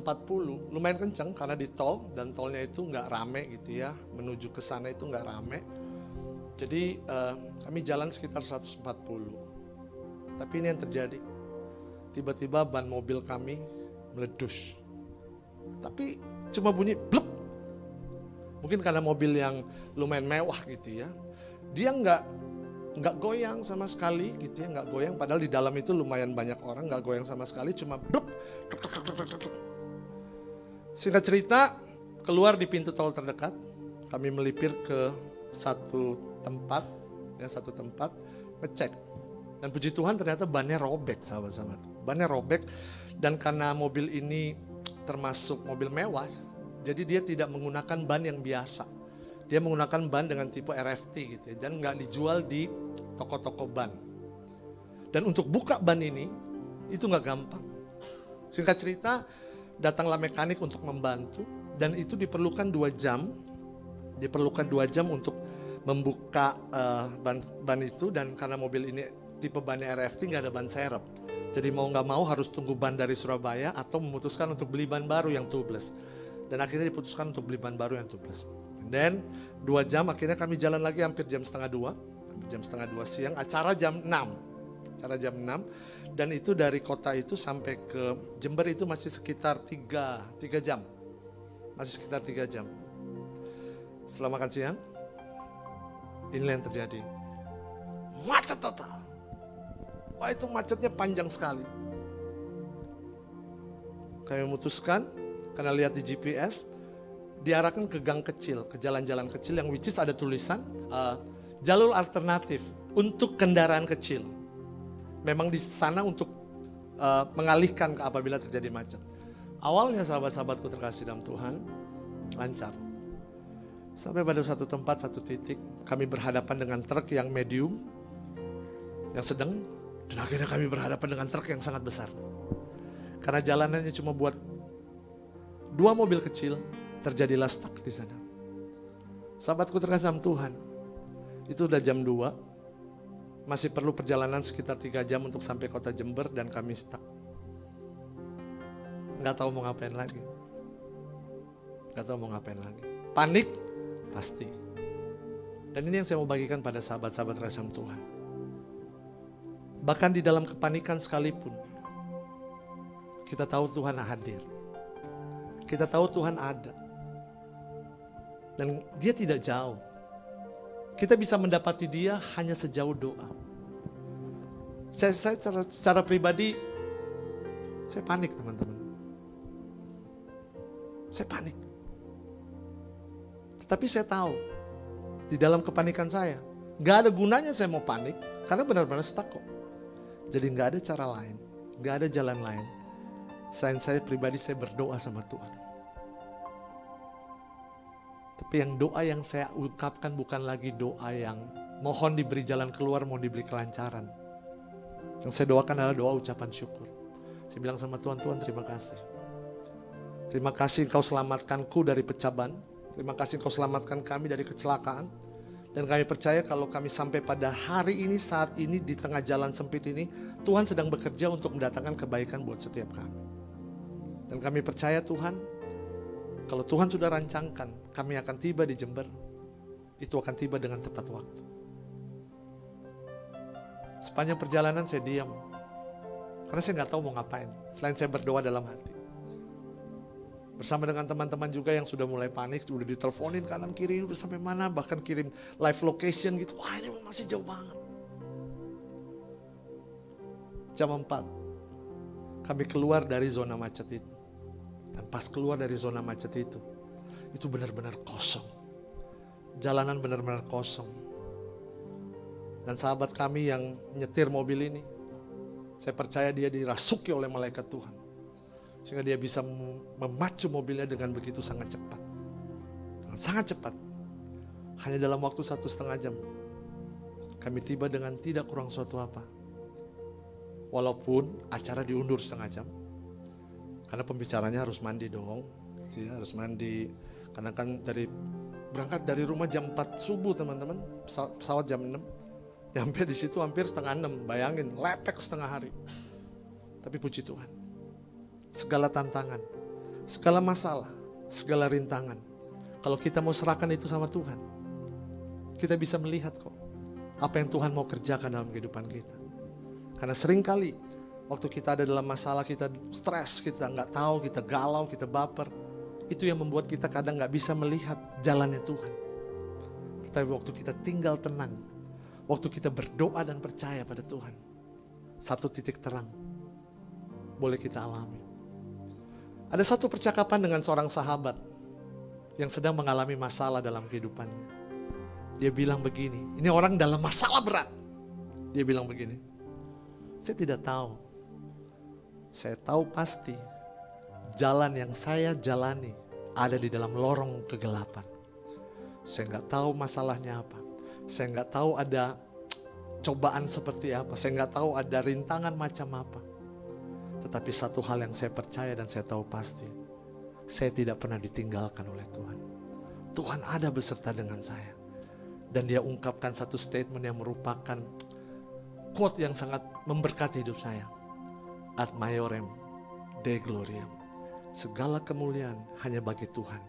lumayan kencang karena di tol, dan tolnya itu nggak rame gitu ya, menuju ke sana itu nggak rame. Jadi kami jalan sekitar 140. Tapi ini yang terjadi. Tiba-tiba ban mobil kami meledus. Tapi cuma bunyi blep. Mungkin karena mobil yang lumayan mewah gitu ya. Dia nggak goyang sama sekali gitu ya, nggak goyang. Padahal di dalam itu lumayan banyak orang, nggak goyang sama sekali, cuma blep. Singkat cerita, keluar di pintu tol terdekat, kami melipir ke satu tempat, ngecek. Dan puji Tuhan ternyata bannya robek, sahabat-sahabat. Bannya robek, dan karena mobil ini termasuk mobil mewah, jadi dia tidak menggunakan ban yang biasa. Dia menggunakan ban dengan tipe RFT gitu ya, dan nggak dijual di toko-toko ban. Dan untuk buka ban ini, itu nggak gampang. Singkat cerita, datanglah mekanik untuk membantu, dan itu diperlukan 2 jam. Diperlukan 2 jam untuk membuka ban itu, dan karena mobil ini tipe bannya RFT nggak ada ban serep. Jadi mau nggak mau harus tunggu ban dari Surabaya atau memutuskan untuk beli ban baru yang tubeless. Dan akhirnya diputuskan untuk beli ban baru yang tubeless. Dan 2 jam akhirnya kami jalan lagi hampir jam setengah 2 siang, acara jam 6. Dan itu dari kota itu sampai ke Jember itu masih sekitar 3 jam. Masih sekitar 3 jam. Setelah makan siang, inilah yang terjadi. Macet total. Wah, itu macetnya panjang sekali. Kami memutuskan, karena lihat di GPS, diarahkan ke gang kecil, ke jalan-jalan kecil yang which is ada tulisan jalur alternatif untuk kendaraan kecil. Memang di sana untuk mengalihkan apabila terjadi macet. Awalnya sahabat-sahabatku terkasih dalam Tuhan, lancar. Sampai pada satu tempat, satu titik, kami berhadapan dengan truk yang medium, yang sedang, dan akhirnya kami berhadapan dengan truk yang sangat besar. Karena jalanannya cuma buat 2 mobil kecil, terjadilah stuck di sana. Sahabatku terkasih dalam Tuhan, itu udah jam 2, masih perlu perjalanan sekitar 3 jam untuk sampai kota Jember dan kami stuck. Gak tahu mau ngapain lagi. Panik, pasti. Dan ini yang saya mau bagikan pada sahabat-sahabat terkasih dalam Tuhan. Bahkan di dalam kepanikan sekalipun, kita tahu Tuhan hadir. Kita tahu Tuhan ada. Dan dia tidak jauh. Kita bisa mendapati dia hanya sejauh doa. Saya secara pribadi, saya panik teman-teman. Saya panik. Tetapi saya tahu, di dalam kepanikan saya, gak ada gunanya saya mau panik, karena benar-benar stuck kok. Jadi gak ada cara lain, gak ada jalan lain. Selain saya pribadi, saya berdoa sama Tuhan. Tapi yang doa yang saya ungkapkan bukan lagi doa yang mohon diberi jalan keluar, mohon diberi kelancaran. Yang saya doakan adalah doa ucapan syukur. Saya bilang sama Tuhan, Tuhan terima kasih. Terima kasih Engkau selamatkanku dari pecah ban. Terima kasih Engkau selamatkan kami dari kecelakaan. Dan kami percaya kalau kami sampai pada hari ini, saat ini, di tengah jalan sempit ini, Tuhan sedang bekerja untuk mendatangkan kebaikan buat setiap kami. Dan kami percaya Tuhan, kalau Tuhan sudah rancangkan, kami akan tiba di Jember, itu akan tiba dengan tepat waktu. Sepanjang perjalanan saya diam, karena saya nggak tahu mau ngapain, selain saya berdoa dalam hati. Bersama dengan teman-teman juga yang sudah mulai panik, sudah diteleponin kanan kiri, udah sampai mana, bahkan kirim live location gitu. Wah, ini masih jauh banget. Jam 4, kami keluar dari zona macet itu. Dan pas keluar dari zona macet itu benar-benar kosong. Jalanan benar-benar kosong. Dan sahabat kami yang nyetir mobil ini, saya percaya dia dirasuki oleh malaikat Tuhan. Sehingga dia bisa memacu mobilnya dengan begitu sangat cepat. Dengan sangat cepat. Hanya dalam waktu 1,5 jam. Kami tiba dengan tidak kurang suatu apa. Walaupun acara diundur 1/2 jam. Karena pembicaranya harus mandi dong. gitu ya, harus mandi. Karena kan berangkat dari rumah jam 4 subuh teman-teman, pesawat jam 6. Nyampe di situ hampir setengah 6, bayangin lepek setengah hari. Tapi puji Tuhan, segala tantangan, segala masalah, segala rintangan, kalau kita mau serahkan itu sama Tuhan, kita bisa melihat kok apa yang Tuhan mau kerjakan dalam kehidupan kita. Karena seringkali waktu kita ada dalam masalah, kita stres, kita nggak tahu, kita galau, kita baper. Itu yang membuat kita kadang nggak bisa melihat jalannya Tuhan. Tetapi waktu kita tinggal tenang, waktu kita berdoa dan percaya pada Tuhan, satu titik terang boleh kita alami. Ada satu percakapan dengan seorang sahabat yang sedang mengalami masalah dalam kehidupannya. Dia bilang begini, ini orang dalam masalah berat. Dia bilang begini, saya tidak tahu. Saya tahu pasti jalan yang saya jalani ada di dalam lorong kegelapan. Saya nggak tahu masalahnya apa. Saya nggak tahu ada cobaan seperti apa. Saya nggak tahu ada rintangan macam apa. Tetapi satu hal yang saya percaya dan saya tahu pasti, saya tidak pernah ditinggalkan oleh Tuhan. Tuhan ada beserta dengan saya. Dan dia ungkapkan satu statement yang merupakan quote yang sangat memberkati hidup saya. Ad maiorem Dei gloriam. Segala kemuliaan hanya bagi Tuhan.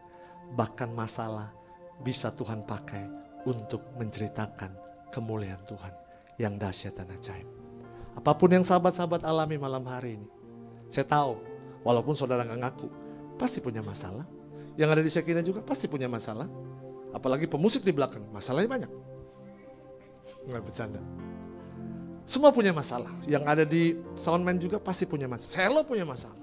Bahkan masalah bisa Tuhan pakai untuk menceritakan kemuliaan Tuhan yang dahsyat dan ajaib. Apapun yang sahabat-sahabat alami malam hari ini, saya tahu walaupun saudara nggak ngaku, pasti punya masalah. Yang ada di Sekina juga pasti punya masalah. Apalagi pemusik di belakang, masalahnya banyak. Nggak bercanda. Semua punya masalah. Yang ada di soundman juga pasti punya masalah. Selo punya masalah.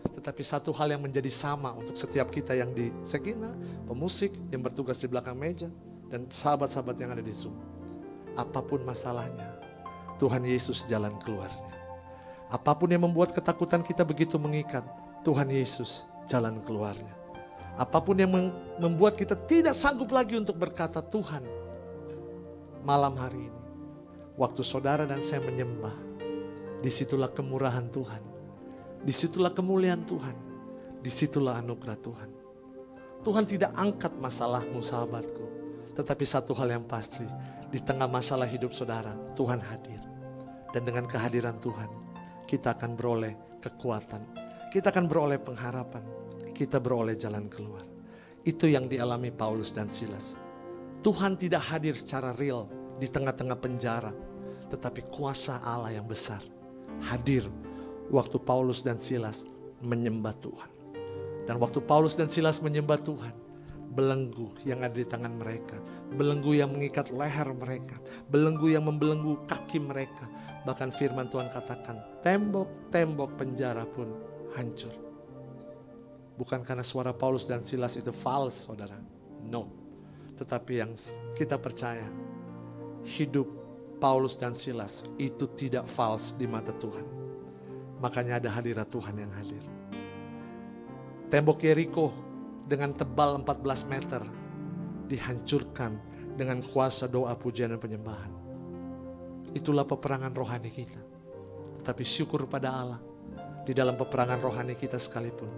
Tetapi satu hal yang menjadi sama untuk setiap kita yang di Sekina, pemusik yang bertugas di belakang meja, dan sahabat-sahabat yang ada di Zoom. Apapun masalahnya, Tuhan Yesus jalan keluarnya. Apapun yang membuat ketakutan kita begitu mengikat, Tuhan Yesus jalan keluarnya. Apapun yang membuat kita tidak sanggup lagi untuk berkata Tuhan, malam hari ini, waktu saudara dan saya menyembah, disitulah kemurahan Tuhan, disitulah kemuliaan Tuhan, disitulah anugerah Tuhan. Tuhan tidak angkat masalahmu sahabatku, tetapi satu hal yang pasti, di tengah masalah hidup saudara, Tuhan hadir. Dan dengan kehadiran Tuhan, kita akan beroleh kekuatan, kita akan beroleh pengharapan, kita beroleh jalan keluar. Itu yang dialami Paulus dan Silas. Tuhan tidak hadir secara real di tengah-tengah penjara, tetapi kuasa Allah yang besar hadir waktu Paulus dan Silas menyembah Tuhan. Dan waktu Paulus dan Silas menyembah Tuhan, belenggu yang ada di tangan mereka, belenggu yang mengikat leher mereka, belenggu yang membelenggu kaki mereka. Bahkan firman Tuhan katakan, tembok-tembok penjara pun hancur. Bukan karena suara Paulus dan Silas itu false, saudara. No. Tetapi yang kita percaya, hidup Paulus dan Silas itu tidak false di mata Tuhan. Makanya ada hadirat Tuhan yang hadir. Tembok Yeriko dengan tebal 14 meter dihancurkan dengan kuasa doa, pujian, dan penyembahan. Itulah peperangan rohani kita. Tetapi syukur pada Allah, di dalam peperangan rohani kita sekalipun,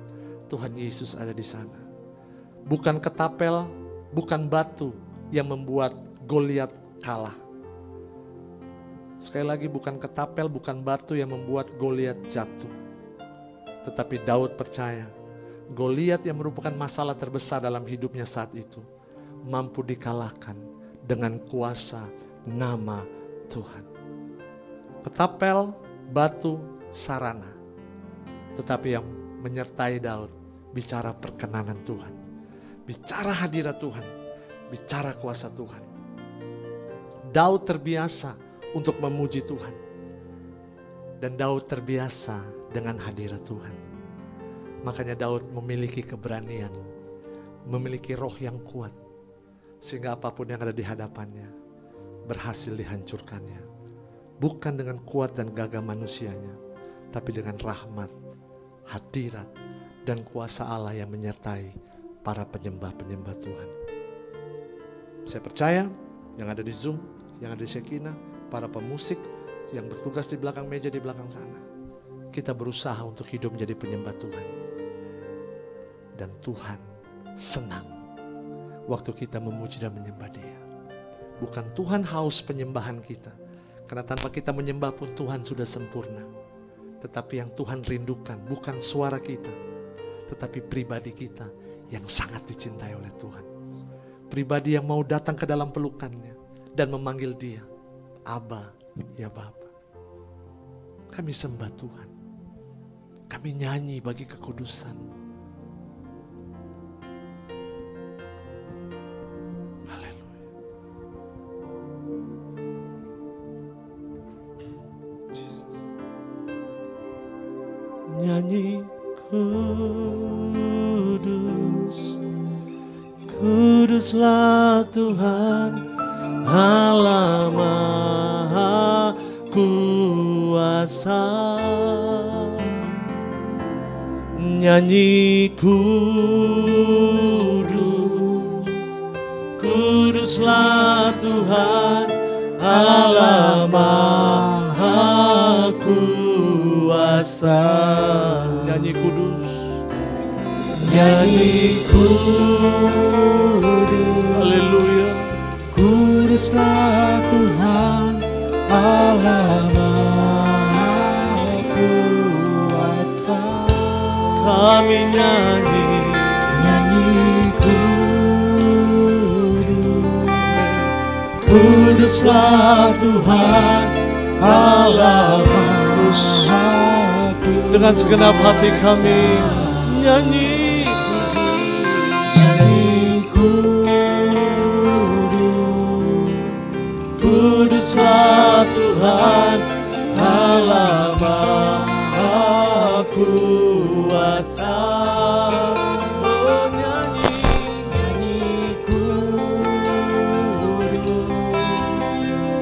Tuhan Yesus ada di sana. Bukan ketapel, bukan batu yang membuat Goliat kalah. Sekali lagi, bukan ketapel, bukan batu yang membuat Goliat jatuh. Tetapi Daud percaya, Goliat yang merupakan masalah terbesar dalam hidupnya saat itu, mampu dikalahkan dengan kuasa nama Tuhan. Ketapel, batu, sarana. Tetapi yang menyertai Daud, bicara perkenanan Tuhan, bicara hadirat Tuhan, bicara kuasa Tuhan. Daud terbiasa untuk memuji Tuhan. Dan Daud terbiasa dengan hadirat Tuhan. Makanya Daud memiliki keberanian, memiliki roh yang kuat, sehingga apapun yang ada di hadapannya berhasil dihancurkannya. Bukan dengan kuat dan gagah manusianya, tapi dengan rahmat, hadirat, dan kuasa Allah yang menyertai para penyembah-penyembah Tuhan. Saya percaya yang ada di Zoom, yang ada di Sekina, para pemusik yang bertugas di belakang meja, di belakang sana, kita berusaha untuk hidup menjadi penyembah Tuhan. Dan Tuhan senang waktu kita memuji dan menyembah Dia. Bukan Tuhan haus penyembahan kita, karena tanpa kita menyembah pun Tuhan sudah sempurna. Tetapi yang Tuhan rindukan bukan suara kita, tetapi pribadi kita yang sangat dicintai oleh Tuhan. Pribadi yang mau datang ke dalam pelukannya dan memanggil Dia, Abba, ya Bapa. Kami sembah Tuhan. Kami nyanyi bagi kekudusan-Mu. Haleluya. Jesus. Nyanyi kudus, kuduslah Tuhan Allah Maha Kuasa. Nyanyi kudus, kuduslah Tuhan Allah Maha Kuasa. Nyanyi kudus, nyanyi kudus, haleluya. Kuduslah Tuhan Allah Maha Kuasa. Kami nyanyi, Nyanyi kudus, kuduslah Tuhan Allah Maha Kuasa. Dengan segenap hati kami nyanyi kudus, Nyanyi kudus, kuduslah Tuhan Allah Maha Kuasa. Oh nyanyi, Nyanyi kudus,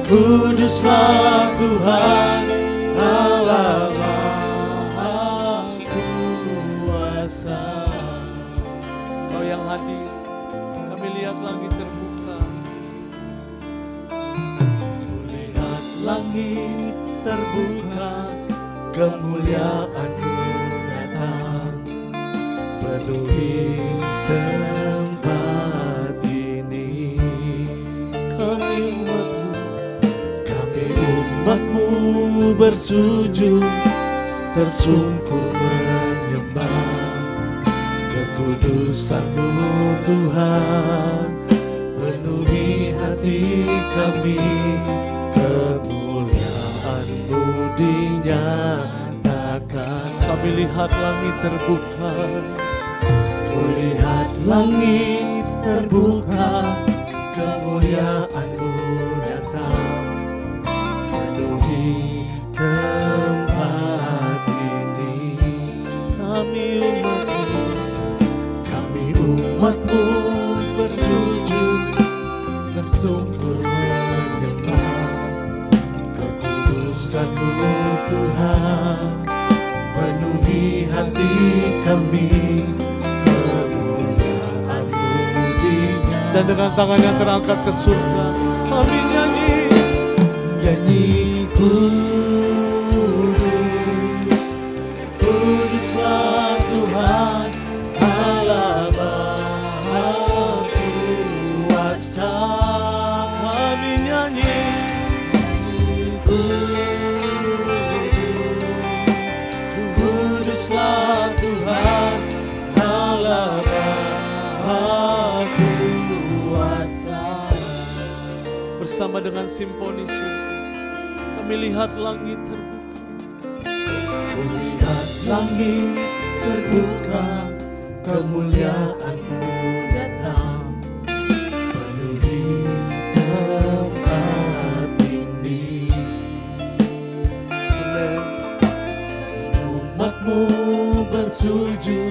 kuduslah Tuhan Allah Maha Kuasa. Kau yang hadir, kami lihat langit terbuka. Kulihat langit terbuka, kemuliaan-Mu datang, penuhi tempat ini. Kami umat-Mu bersujud, tersungkur menyembah kekudusan-Mu Tuhan. Penuhi hati kami, kemuliaan-Mu dinyatakan. Kami lihat langit terbuka, kulihat langit terbuka, kemuliaan-Mu datang, penuhi tempat ini. Kami umat-Mu bersujud, tersungkur menyembah kekudusan-Mu Tuhan. Penuhi hati kami, kemuliaan-Mu dinyatakan. Dan dengan tangan yang terangkat ke surga, kami nyanyi, nyanyi kudus, kuduslah Tuhan Allah Maha Kuasa. Kami nyanyi, kuduslah Tuhan Allah Maha Kuasa. Bersama dengan simfoni surga, kami lihat langit terbuka. Kulihat langit terbuka, kemuliaan-Mu datang, penuhi tempat ini. Amen. Umat-Mu bersujud,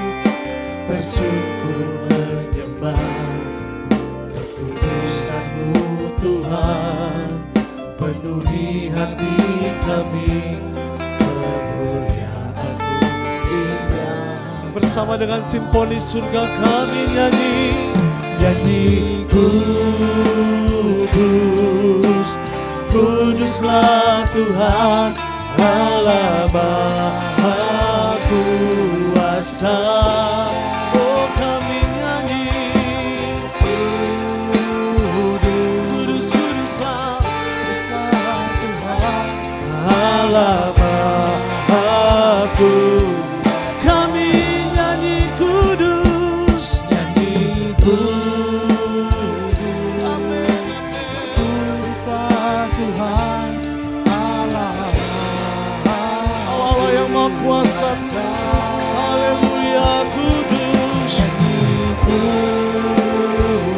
tersungkur menyembah kekudusan-Mu Tuhan. Penuhi hati kami, kemuliaan-Mu dinyatakan. Bersama dengan simfoni surga kami nyanyi, nyanyi kudus, kuduslah Tuhan Allah Maha Kuasa. Oh Allah Mahaku. Kami nyanyi kudus, nyanyi kudus. Amin. Kuduslah Tuhan Allah Allah yang Maha Kuasa. Haleluya, kudus.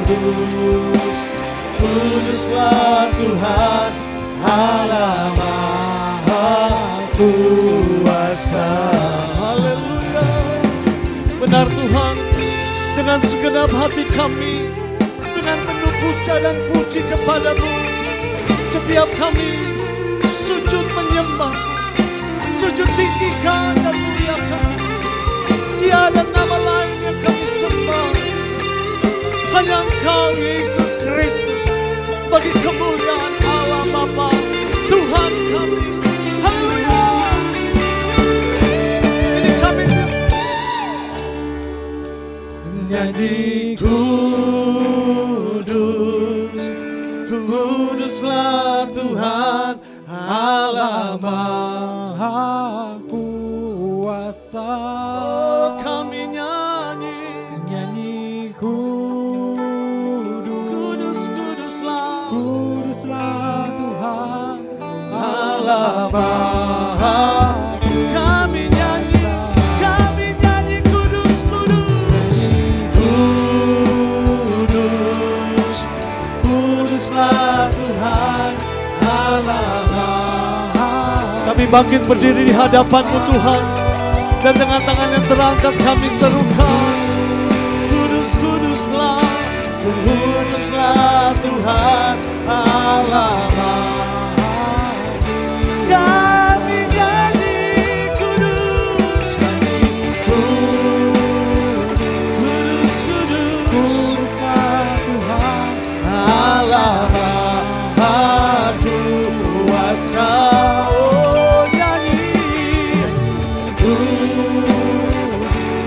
Kudus, kuduslah Tuhan Allah Maha Kuasa. Haleluya. Benar Tuhan, dengan segenap hati kami, dengan penuh puja dan puji kepadamu, setiap kami sujud menyembah, sujud tinggikan dan muliakan. Tiada nama lain yang kami sembah, hanya Engkau Yesus Kristus, bagi kemuliaan Allah Bapa Tuhan kami. Haleluya. Ini kami nyanyi kudus, kuduslah Tuhan Allah Maha Kuasa. Oh, kami nyanyi Kudus, kuduslah Tuhan Allah Maha. Kami nyanyi kudus, kuduslah Tuhan Allah Maha. Kami bangkit berdiri di hadapan-Mu Tuhan, dan dengan tangan yang terangkat kami serukan, kuduslah Tuhan Allah Maha. Kami nyanyi kudus, Kuduslah Tuhan Allah Maha Kuasa. Oh, nyanyi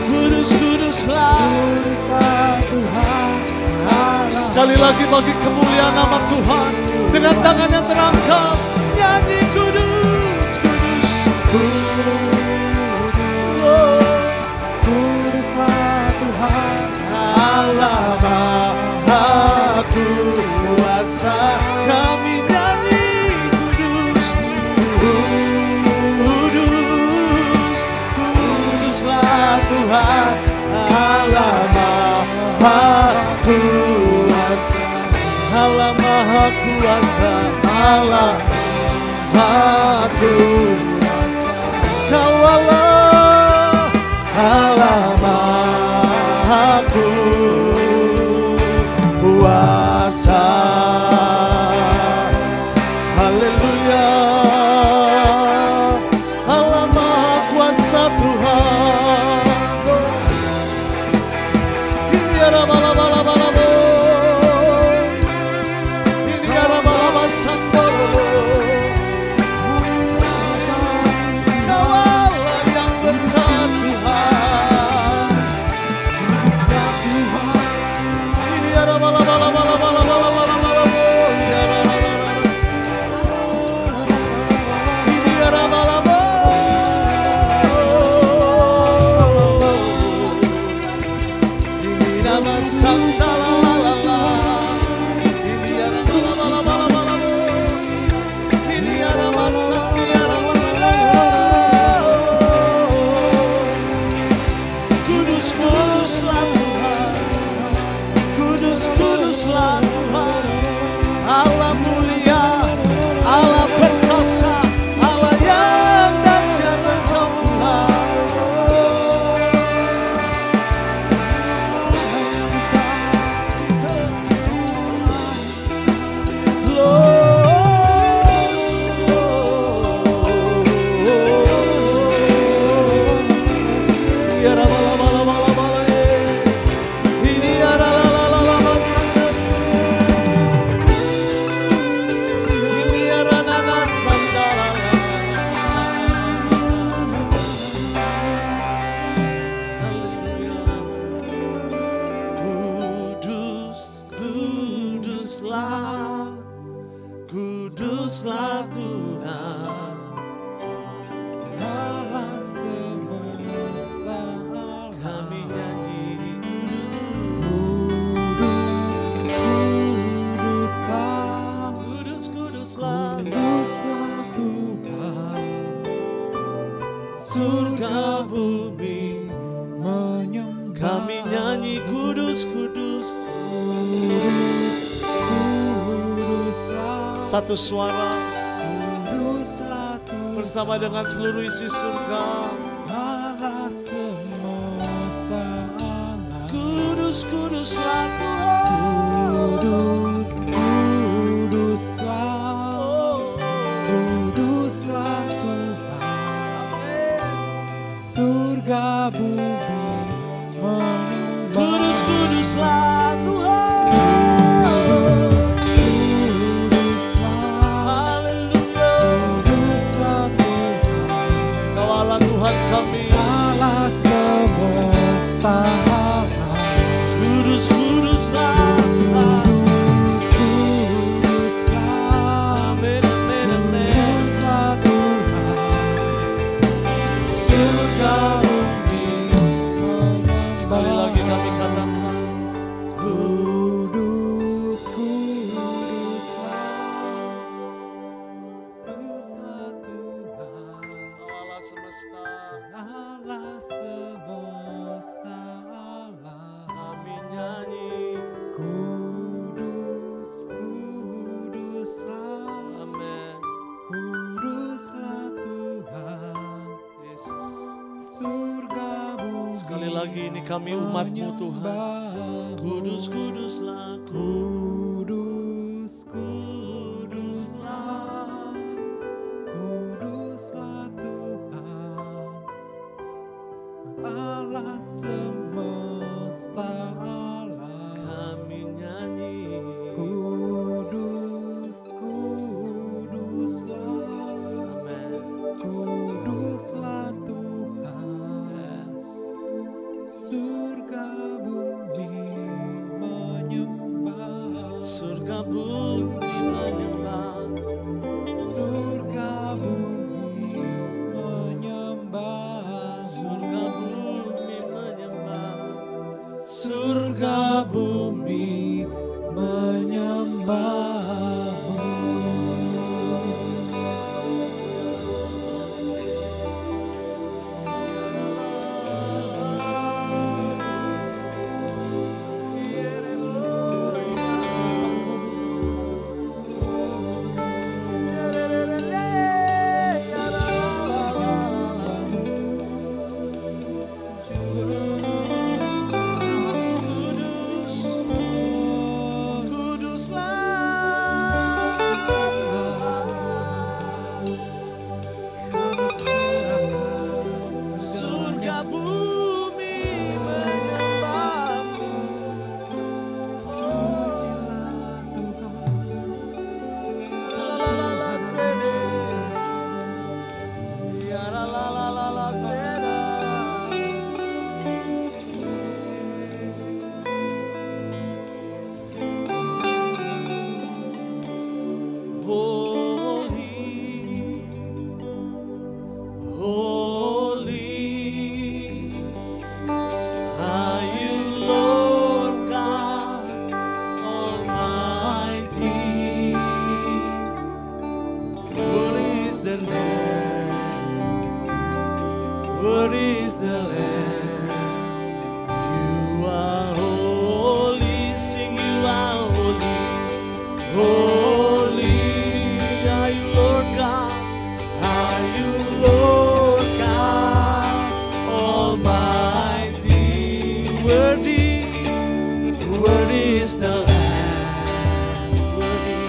kuduslah Tuhan. sekali lagi bagi kemuliaan nama Tuhan, dengan tangan yang terangkat nyanyi kudus. Oh, Kuduslah Tuhan Allah Maha Kuasa. Kami nyanyi kuduslah Tuhan Allah Maha Kuasa. Allah Maha Kuasa, Allah Maha Kuasa. Kau Allah Maha Kuasa. Haleluya. Allah Maha Kuasa Tuhan. Ini ara-bala-bala-bala-bo. Ini ara-bala-bala-sandalo. surga bumi menyembah. kami nyanyi kudus kudus. Kuduslah, Satu suara kuduslah Tuhan bersama dengan seluruh isi surga. Allah semesta alam. Kudus kuduslah Tuhan. Kudus, kuduslah, kuduslah Tuhan. Surga bumi menyembah. Kudus kuduslah Tuhan. Haleluya. Kuduslah Tuhan, Kau Allah Tuhan kami. Allah semesta alam. Kudus kuduslah. Kuduslah, Amin amin amin. kuduslah Tuhan. Surga bumi menyembah. Sekali lagi kami katakan. Kudus, kuduslah, kuduslah Tuhan. Kau Allah semesta. Allah semesta alam. Kami nyanyi. Kudus, kuduslah, Amin. kuduslah Tuhan. Yesus. Surga bumi Sekali lagi ini kami umat-Mu Tuhan. menyembah-Mu. Kudus kuduslah. Kudus, kuduslah, kuduslah Tuhan, Allah semesta alam. Kami nyanyi. Kudus, kuduslah, Amin. kuduslah Tuhan. Yes. Surga bumi menyembah. Surga bumi menyembah. Surga bumi menyembah. Surga bumi menyembah. Surga bumi Surga bumi menyembahmu. La la la la sede. Ya la la la la la sede. Holy, holy are you, Lord God Almighty. What is the Lamb? What is the Lamb? You are holy, sing you are holy. Holy are you, Lord God. Are you, Lord God Almighty? Worthy, worthy is the Lamb. Worthy,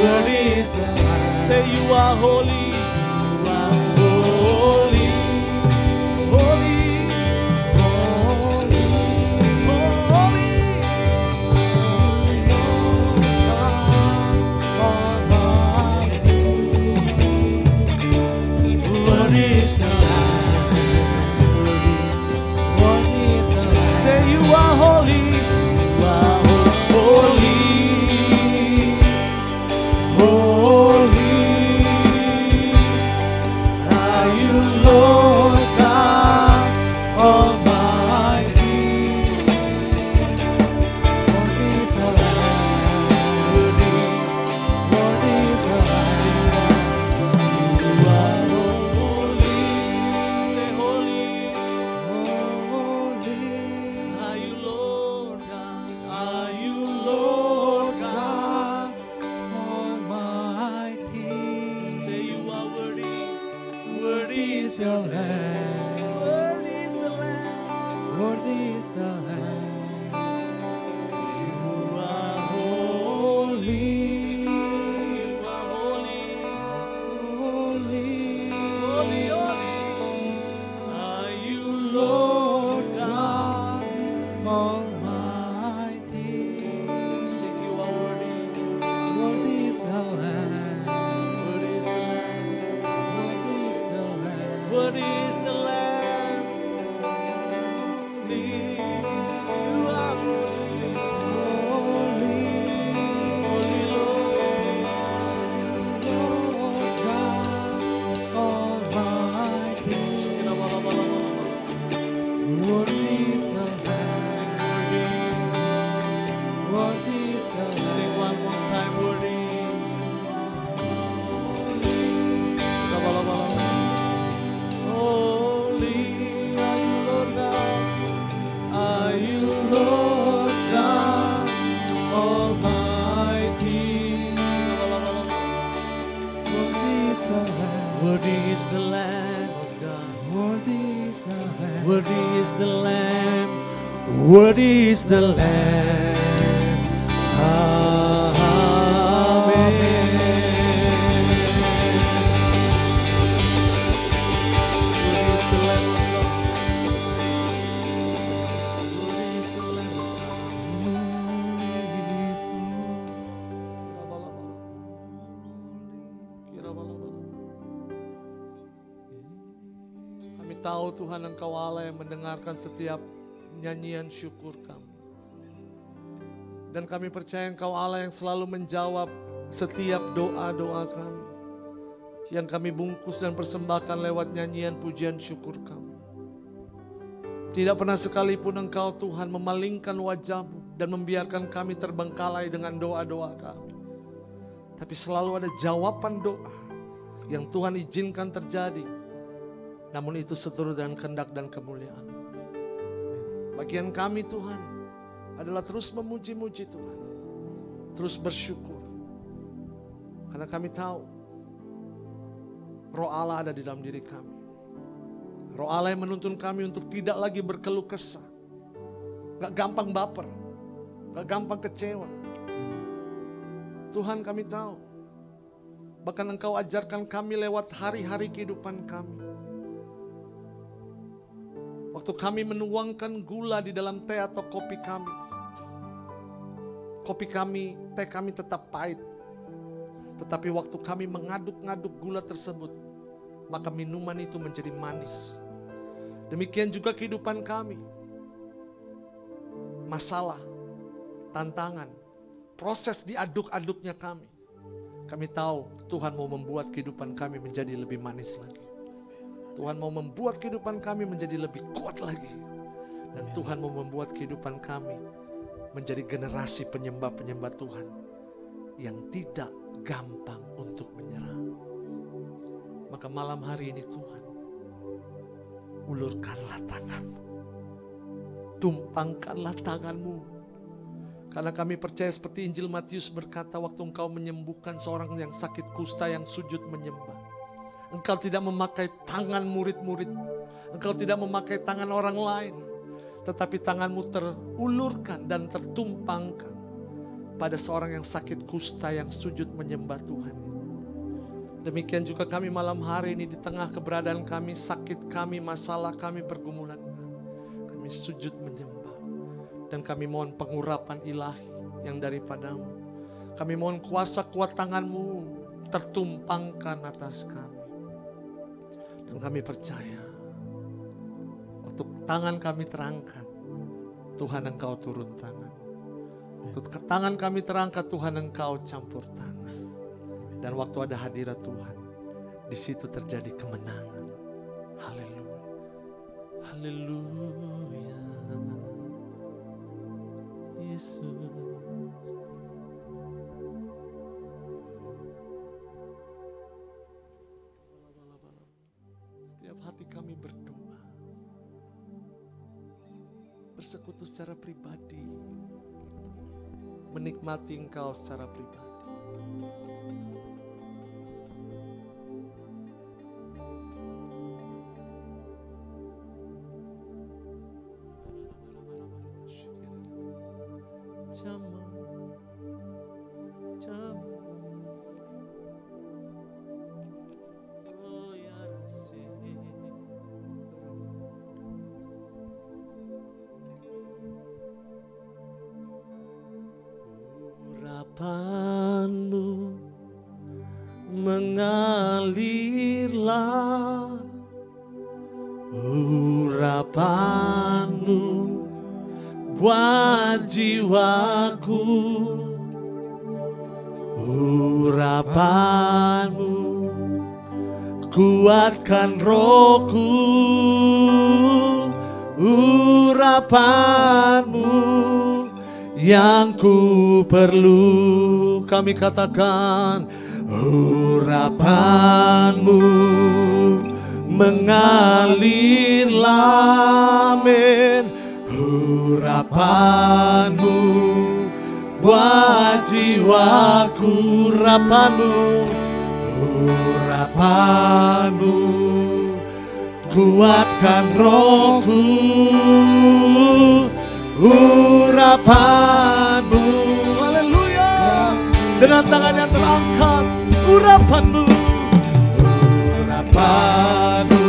worthy is the Lamb. Say you are holy. You are holy. Holy, holy, holy. Worthy is the Lamb. Say you are holy. You are holy. Holy are you, Lord God Almighty. Worthy, say you are holy. is your Lamb. Worthy is the Lamb. Worthy is the Lamb. You are Holy, you are holy. holy, Holy, holy. Are you Lord Lord God? God Almighty. Sing, you are worthy. Worthy is the Lamb. Worthy is the Lamb. Worthy is the Lamb. Worthy is the Lamb. Holy, you are holy. Holy, Holy Lord. Lord God Almighty. Worthy is the Lamb. Sing worthy. Worthy is the Lamb. Sing one more time, worthy. Holy are you, Lord God. Are you Lord God Almighty? Worthy is the Lamb. Worthy is the Lamb of God. Worthy is the Lamb. Worthy is the Lamb. Worthy is the Lamb. Amen. Worthy is the Lamb of God. Worthy is the Lamb of God. Kami tahu Tuhan Engkau Allah yang mendengarkan setiap nyanyian syukur kami. Dan kami percaya Engkau Allah yang selalu menjawab setiap doa-doa kami. Yang kami bungkus dan persembahkan lewat nyanyian pujian syukur kami. Tidak pernah sekalipun Engkau Tuhan memalingkan wajah-Mu dan membiarkan kami terbengkalai dengan doa-doa kami. Tapi selalu ada jawaban doa yang Tuhan izinkan terjadi. Namun itu seturut dengan kehendak dan kemuliaan. Bagian kami Tuhan adalah terus memuji-muji Tuhan. Terus bersyukur. Karena kami tahu Roh Allah ada di dalam diri kami. Roh Allah yang menuntun kami untuk tidak lagi berkeluh kesah. Gak gampang baper. Gak gampang kecewa. Tuhan kami tahu. Bahkan Engkau ajarkan kami lewat hari-hari kehidupan kami. Waktu kami menuangkan gula di dalam teh atau kopi kami. Kopi kami, teh kami tetap pahit. Tetapi waktu kami mengaduk-ngaduk gula tersebut, maka minuman itu menjadi manis. Demikian juga kehidupan kami. Masalah, tantangan, proses diaduk-aduknya kami. Kami tahu Tuhan mau membuat kehidupan kami menjadi lebih manis lagi. Tuhan mau membuat kehidupan kami menjadi lebih kuat lagi. Dan Tuhan mau membuat kehidupan kami menjadi generasi penyembah-penyembah Tuhan yang tidak gampang untuk menyerah. Maka malam hari ini Tuhan, ulurkanlah tanganmu. Tumpangkanlah tanganmu. Karena kami percaya seperti Injil Matius berkata waktu Engkau menyembuhkan seorang yang sakit kusta yang sujud menyembah. Engkau tidak memakai tangan murid-murid. Engkau tidak memakai tangan orang lain. Tetapi tanganmu terulurkan dan tertumpangkan pada seorang yang sakit kusta yang sujud menyembah Tuhan. Demikian juga kami malam hari ini di tengah keberadaan kami, sakit kami, masalah kami, pergumulan kami. Kami sujud menyembah. Dan kami mohon pengurapan ilahi yang daripadamu. Kami mohon kuasa kuat tanganmu tertumpangkan atas kami. Dan kami percaya, waktu tangan kami terangkat, Tuhan Engkau turun tangan. Waktu tangan kami terangkat, Tuhan Engkau campur tangan. Dan waktu ada hadirat Tuhan, di situ terjadi kemenangan. Haleluya. Haleluya. Yesus. Hati kami berdoa, bersekutu secara pribadi, menikmati Engkau secara pribadi. Oh ya Rasi. Urapanmu mengalirlah, urapanmu buat jiwaku, urapanmu kuatkan rohku, urapanmu yang ku perlu. Kami katakan urapanmu mengalirlah, amin. Urapanmu buat jiwaku, urapanmu, urapanmu kuatkan rohku, urapanmu, haleluya. Dengan tangan yang terangkat, urapanmu, urapanmu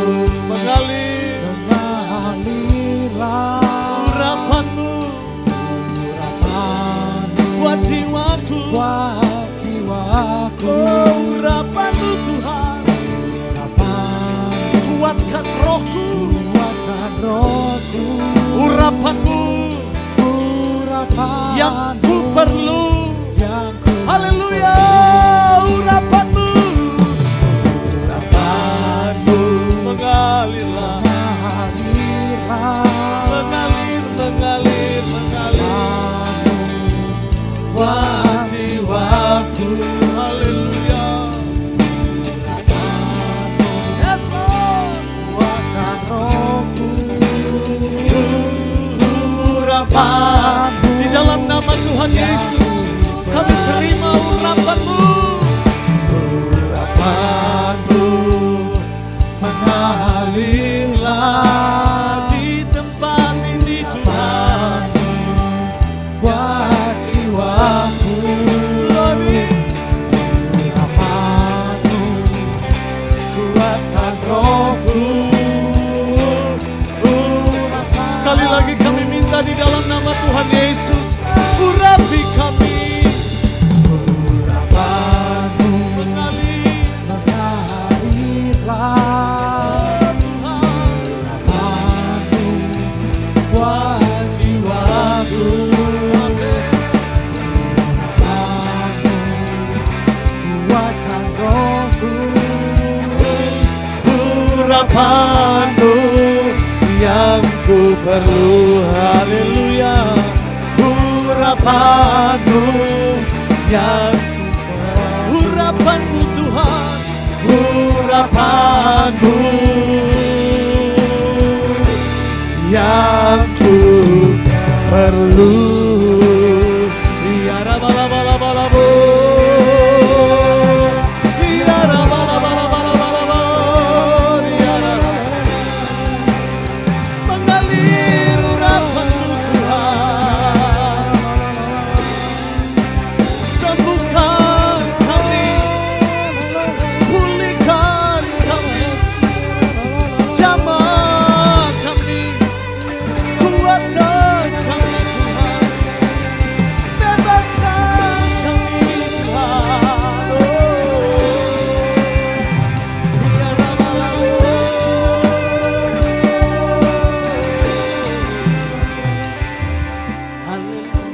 mengalirlah, urapanmu buat jiwaku, urapanmu Tuhan, kuatkan rohku, urapanmu yang ku perlu, haleluya. Urapanmu, urapanmu mengalirlah, mengalir buat jiwaku, haleluya. Yes Lord, kuatkan rohku, urapan di dalam nama Tuhan Yesus. Kami terima urapanmu, urapanmu mengalirlah di tempat ini Tuhan, buat jiwaku, urapanmu kuatkan rohku. Sekali lagi kami minta di dalam nama Tuhan Yesus, urapi kami. Urapanmu yang ku perlu, haleluya. Urapanmu yang urapanmu Tuhan, urapanmu yang ku perlu. Ya rabalabalabalabu, ya rabalabalabalabu, ya mengalir urapanmu Tuhan, sembuhkan kami, pulihkan kami, jamah kami, kuatkan kami Tuhan, bebaskan kami Tuhan. Ya rabalabalabalabu, haleluya,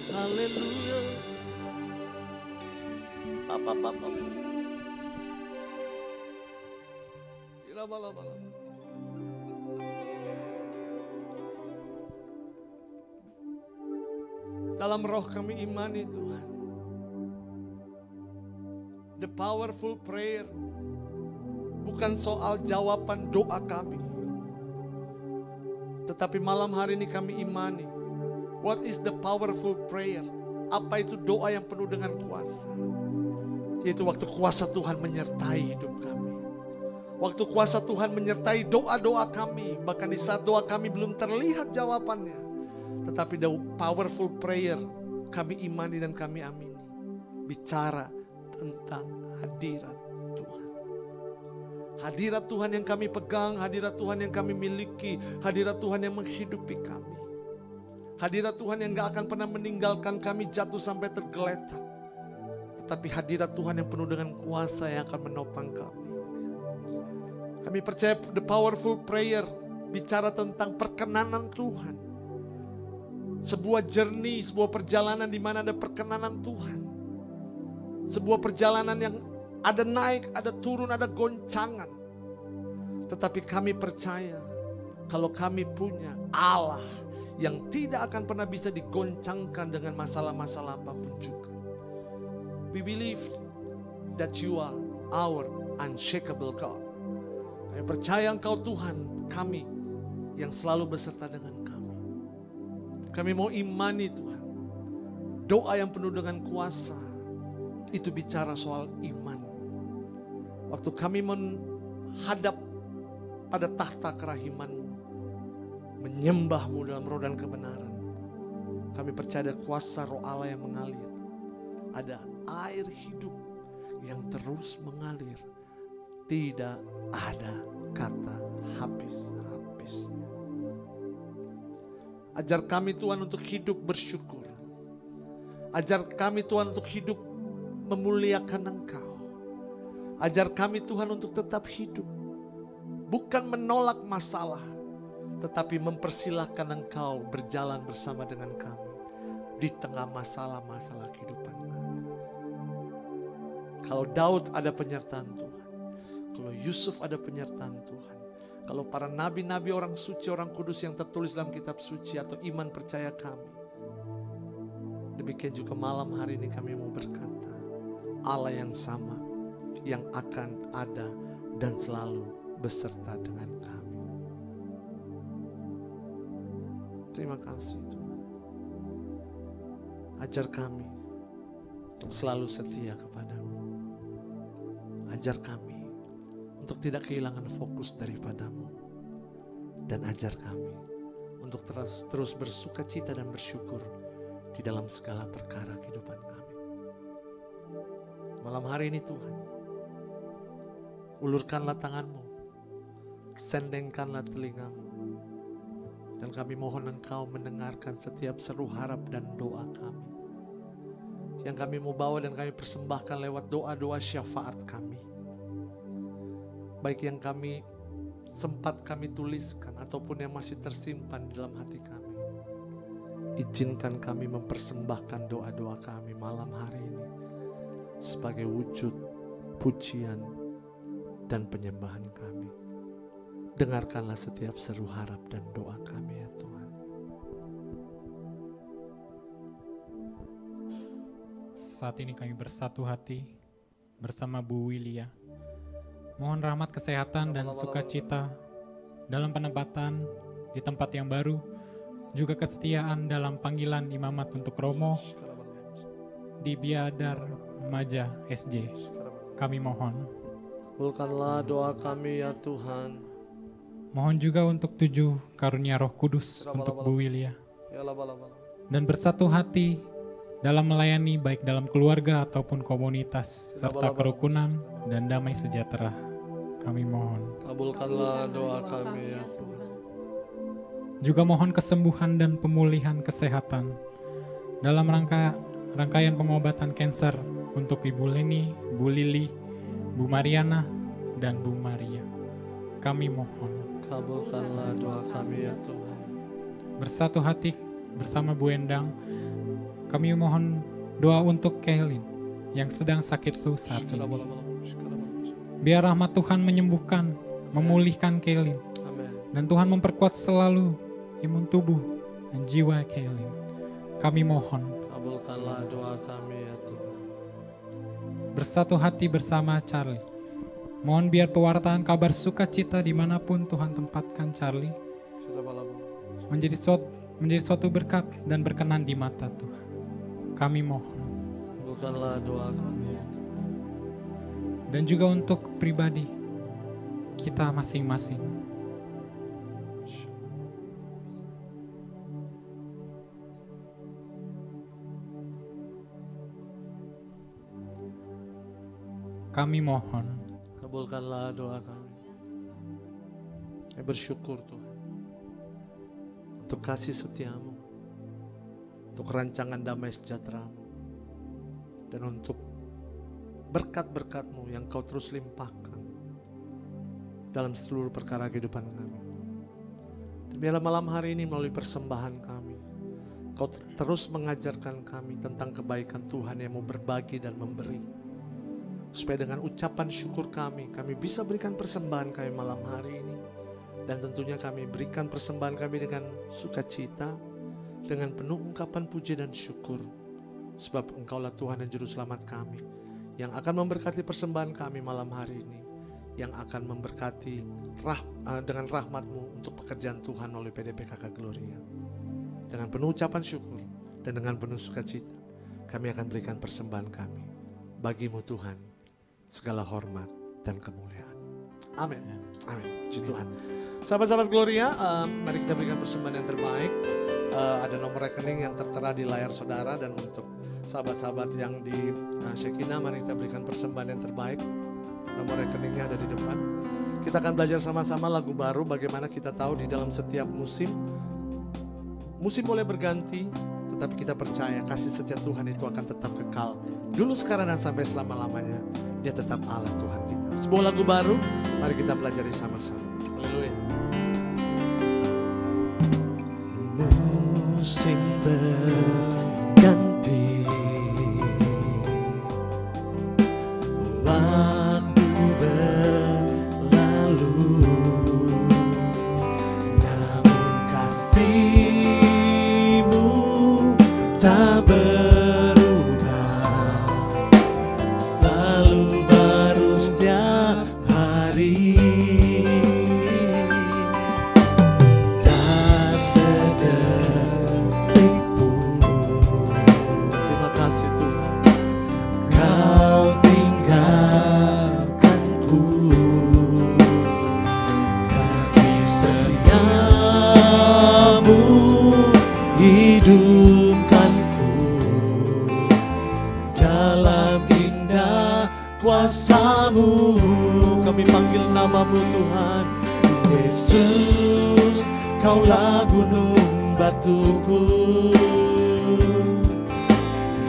haleluya. Papa. Dalam roh kami imani Tuhan, the powerful prayer bukan soal jawaban doa kami, tetapi malam hari ini kami imani, what is the powerful prayer? Apa itu doa yang penuh dengan kuasa? Yaitu waktu kuasa Tuhan menyertai hidup kami, waktu kuasa Tuhan menyertai doa-doa kami, bahkan di saat doa kami belum terlihat jawabannya, Tetapi the powerful prayer kami imani dan kami amini. Bicara tentang hadirat Tuhan. Hadirat Tuhan yang kami pegang, hadirat Tuhan yang kami miliki, hadirat Tuhan yang menghidupi kami. Hadirat Tuhan yang gak akan pernah meninggalkan kami jatuh sampai tergeletak. Tetapi hadirat Tuhan yang penuh dengan kuasa yang akan menopang kami. Kami percaya the powerful prayer bicara tentang perkenanan Tuhan. Sebuah journey, sebuah perjalanan di mana ada perkenanan Tuhan. Sebuah perjalanan yang ada naik, ada turun, ada goncangan. Tetapi kami percaya kalau kami punya Allah yang tidak akan pernah bisa digoncangkan dengan masalah-masalah apapun juga. We believe that you are our unshakable God. Kami percaya Engkau Tuhan kami yang selalu beserta dengan kami. Kami mau imani Tuhan. Doa yang penuh dengan kuasa itu bicara soal iman. Waktu kami menghadap pada tahta kerahiman-Mu, menyembah-Mu dalam roh dan kebenaran, kami percaya ada kuasa roh Allah yang mengalir. Ada air hidup yang terus mengalir. Tidak ada kata habis-habisnya. Ajar kami Tuhan untuk hidup bersyukur. Ajar kami Tuhan untuk hidup memuliakan Engkau. Ajar kami Tuhan untuk tetap hidup. Bukan menolak masalah, tetapi mempersilahkan Engkau berjalan bersama dengan kami di tengah masalah-masalah kehidupan kami. Kalau Daud ada penyertaan Tuhan, kalau Yusuf ada penyertaan Tuhan, kalau para nabi-nabi orang suci, orang kudus yang tertulis dalam kitab suci atau iman percaya kami, demikian juga malam hari ini kami mau berkata, Allah yang sama, yang akan ada dan selalu beserta dengan kami. Terima kasih Tuhan. Ajar kami untuk selalu setia kepadamu. Ajar kami untuk tidak kehilangan fokus daripadamu. Dan ajar kami untuk terus bersuka cita dan bersyukur di dalam segala perkara kehidupan kami. Malam hari ini Tuhan, ulurkanlah tanganmu, sendengkanlah telingamu, dan kami mohon Engkau mendengarkan setiap seru harap dan doa kami. Yang kami mau bawa dan kami persembahkan lewat doa-doa syafaat kami. Baik yang sempat kami tuliskan ataupun yang masih tersimpan di dalam hati kami. Izinkan kami mempersembahkan doa-doa kami malam hari ini sebagai wujud pujian dan penyembahan kami. Dengarkanlah setiap seru harap dan doa kami ya Tuhan. Saat ini kami bersatu hati bersama Bu Wilia. Mohon rahmat kesehatan dan sukacita dalam penempatan di tempat yang baru, juga kesetiaan dalam panggilan imamat untuk Romo di Biadar Maja SJ. Kami mohon. Kabulkanlah doa kami ya Tuhan. Mohon juga untuk 7 karunia Roh Kudus untuk Bu Wilia. Dan bersatu hati dalam melayani baik dalam keluarga ataupun komunitas, serta kerukunan dan damai sejahtera. Kami mohon. Kabulkanlah doa kami ya Tuhan. Juga mohon kesembuhan dan pemulihan kesehatan dalam rangkaian pengobatan kanker untuk Ibu Leni, Bu Lili, Bu Mariana, dan Bu Maria. Kami mohon. Kabulkanlah doa kami ya Tuhan. Bersatu hati bersama Bu Endang, kami mohon doa untuk Kailin yang sedang sakit flu saat ini. Biar rahmat Tuhan menyembuhkan, memulihkan Kailin. Dan Tuhan memperkuat selalu imun tubuh dan jiwa Kailin. Kami mohon. Kabulkanlah doa kami ya Tuhan. Bersatu hati bersama Charlie. Mohon biar pewartaan kabar sukacita dimanapun Tuhan tempatkan Charlie menjadi suatu berkat dan berkenan di mata Tuhan. Kami mohon. Kabulkanlah doa kami ya Tuhan. Dan juga untuk pribadi kita masing-masing. kami mohon. Kabulkanlah doa kami. Kami bersyukur Tuhan untuk kasih setiamu, untuk rancangan damai sejahtera-Mu, dan untuk berkat-berkat-Mu yang Kau terus limpahkan dalam seluruh perkara kehidupan kami. Dan biarlah malam hari ini melalui persembahan kami, Kau terus mengajarkan kami tentang kebaikan Tuhan yang mau berbagi dan memberi. Supaya dengan ucapan syukur kami bisa berikan persembahan kami malam hari ini. Dan tentunya kami berikan persembahan kami dengan sukacita, dengan penuh ungkapan puji dan syukur. Sebab Engkaulah Tuhan dan Juru Selamat kami, yang akan memberkati persembahan kami malam hari ini, yang akan memberkati dengan rahmat-Mu untuk pekerjaan Tuhan oleh PDPKK Gloria. Dengan penuh ucapan syukur dan dengan penuh sukacita, kami akan berikan persembahan kami. Bagi-Mu Tuhan, segala hormat dan kemuliaan. Amin. Amin. Puji Tuhan. Sahabat-sahabat Gloria, mari kita berikan persembahan yang terbaik. Ada nomor rekening yang tertera di layar saudara, dan untuk sahabat-sahabat yang di Shekinah, mari kita berikan persembahan yang terbaik. Nomor rekeningnya ada di depan. Kita akan belajar sama-sama lagu baru, bagaimana kita tahu di dalam setiap musim boleh berganti, tetapi kita percaya kasih setia Tuhan itu akan tetap kekal. Dulu, sekarang, dan sampai selama-lamanya. Dia tetap Allah Tuhan kita. Sebuah lagu baru, mari kita pelajari sama-sama. Haleluya. Musim berganti, waktu berlalu, namun kasih-Mu tak berubah, selalu baru setiap hari. Tak sedetik pun, terima kasih Tuhan, Kau tinggalkanku. Kasih setiamu hidupkanku, dalam indah kuasa-Mu. Kami panggil nama-Mu Tuhan. Yesus, Kaulah gunung batuku,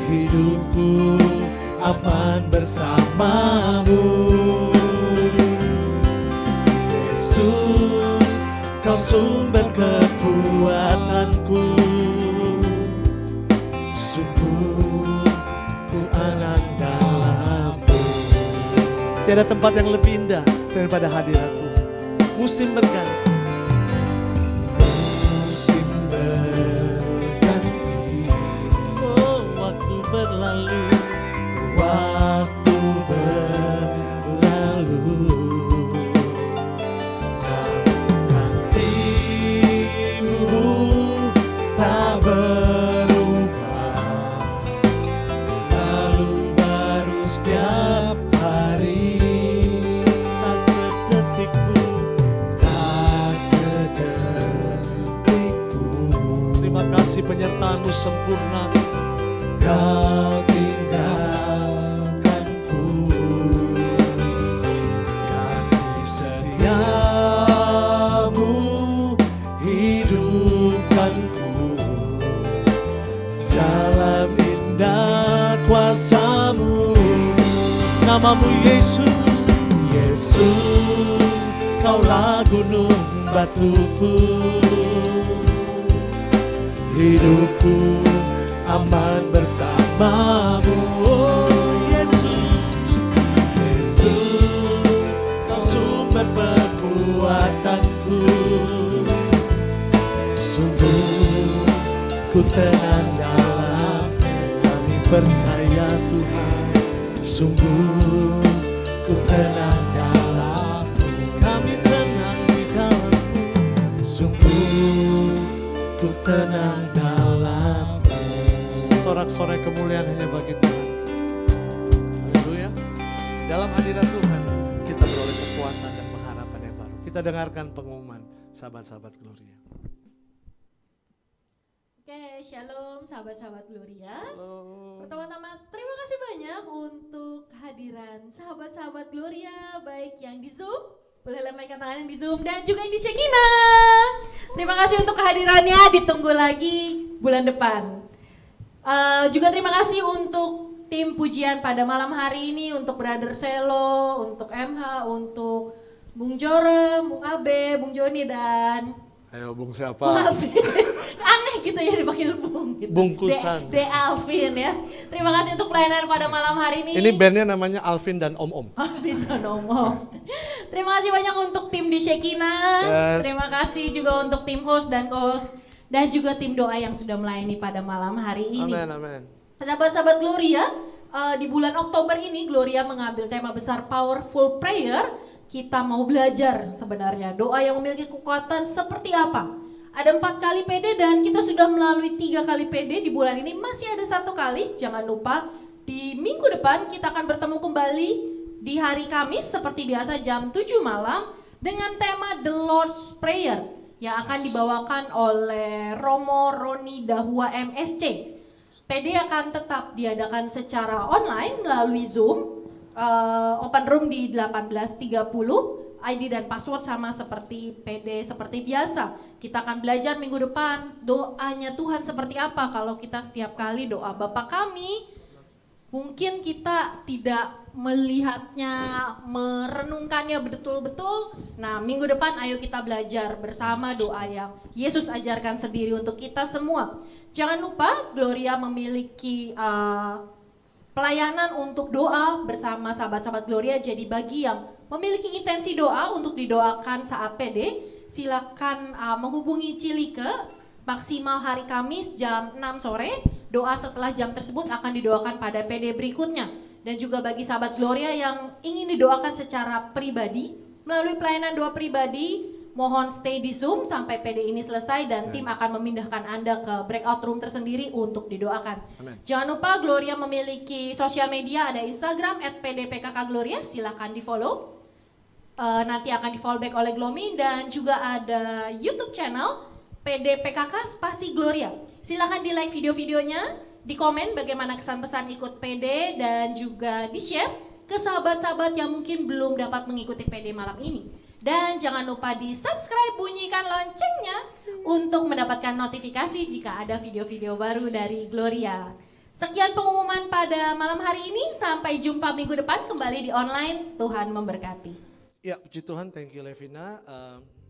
hidupku aman bersama-Mu. Yesus, Kau sumber kekuatanku, sungguh ku angan dalam-Mu. Tiada tempat yang lebih indah daripada hadirat Tuhan. Musim berganti, musim berganti, oh waktu berlalu, waktu berlalu, namun kasih-Mu tak berubah, selalu baru setiap hari. Tak sedetik pun, tak sedetik pun. Terima kasih penyertaan-Mu sempurna. Kau tinggalkanku, kasih setiamu hidupkanku, dalam indah kuasa-Mu. Nama-Mu Yesus, Yesus, Kaulah gunung batuku, hidupku aman bersama-Mu. Oh Yesus, Yesus, Kau sumber kekuatanku, sungguh ku tenang dalam, kami percaya Tuhan. Sungguh ku tenang dalam, kami tenang di dalam-Mu. Sungguh ku tenang dalam. Sorak-sorai kemuliaan hanya bagi Tuhan. Haleluya. Dalam hadirat Tuhan kita beroleh kekuatan dan pengharapan yang baru. Kita dengarkan pengumuman sahabat-sahabat Gloria. Oke, shalom sahabat-sahabat Gloria. Halo. Pertama-tama terima kasih banyak untuk kehadiran sahabat-sahabat Gloria, baik yang di Zoom, boleh lambaikan tangan yang di Zoom, dan juga yang di Shekinah. Terima kasih untuk kehadirannya, ditunggu lagi bulan depan. Juga terima kasih untuk tim pujian pada malam hari ini, untuk Brother Selo, untuk MH, untuk Bung Jora, Bung Abe, Bung Joni, dan Ayo Bung siapa? aneh gitu ya dipanggil Bung gitu. Bungkusan. De Alvin ya. Terima kasih untuk pelayanan pada malam hari ini. Ini bandnya namanya Alvin dan Om. Alvin dan Om. Terima kasih banyak untuk tim di Shekinah. Yes. Terima kasih juga untuk tim host dan co-host dan juga tim doa yang sudah melayani pada malam hari ini. Amin, amin. Sahabat-sahabat Gloria, di bulan Oktober ini Gloria mengambil tema besar Powerful Prayer. Kita mau belajar sebenarnya doa yang memiliki kekuatan seperti apa. Ada 4 kali PD dan kita sudah melalui 3 kali PD di bulan ini. Masih ada 1 kali, jangan lupa di minggu depan kita akan bertemu kembali di hari Kamis seperti biasa jam 7 malam dengan tema The Lord's Prayer yang akan dibawakan oleh Romo Roni Dahua MSC. PD akan tetap diadakan secara online melalui Zoom. Open room di 18.30, ID dan password sama seperti PD seperti biasa. Kita akan belajar minggu depan doanya Tuhan seperti apa. Kalau kita setiap kali doa Bapa Kami, mungkin kita tidak melihatnya, merenungkannya betul-betul. Nah, minggu depan ayo kita belajar bersama doa yang Yesus ajarkan sendiri untuk kita semua. Jangan lupa Gloria memiliki pelayanan untuk doa bersama sahabat-sahabat Gloria. Jadi bagi yang memiliki intensi doa untuk didoakan saat PD, silakan menghubungi Cilike maksimal hari Kamis jam 6 sore. Doa setelah jam tersebut akan didoakan pada PD berikutnya. Dan juga bagi sahabat Gloria yang ingin didoakan secara pribadi melalui pelayanan doa pribadi, mohon stay di Zoom sampai PD ini selesai dan tim akan memindahkan Anda ke breakout room tersendiri untuk didoakan. Amen. Jangan lupa Gloria memiliki sosial media, ada Instagram @pdpkkgloria, silakan di follow. Nanti akan di follow back oleh Glomi, dan juga ada YouTube channel PDPKK Spasi Gloria. Silakan di like video-videonya, di komen bagaimana kesan pesan ikut PD, dan juga di share ke sahabat-sahabat yang mungkin belum dapat mengikuti PD malam ini. Dan jangan lupa di subscribe, bunyikan loncengnya untuk mendapatkan notifikasi jika ada video-video baru dari Gloria. Sekian pengumuman pada malam hari ini, sampai jumpa minggu depan kembali di online. Tuhan memberkati. Ya, puji Tuhan, thank you Levina.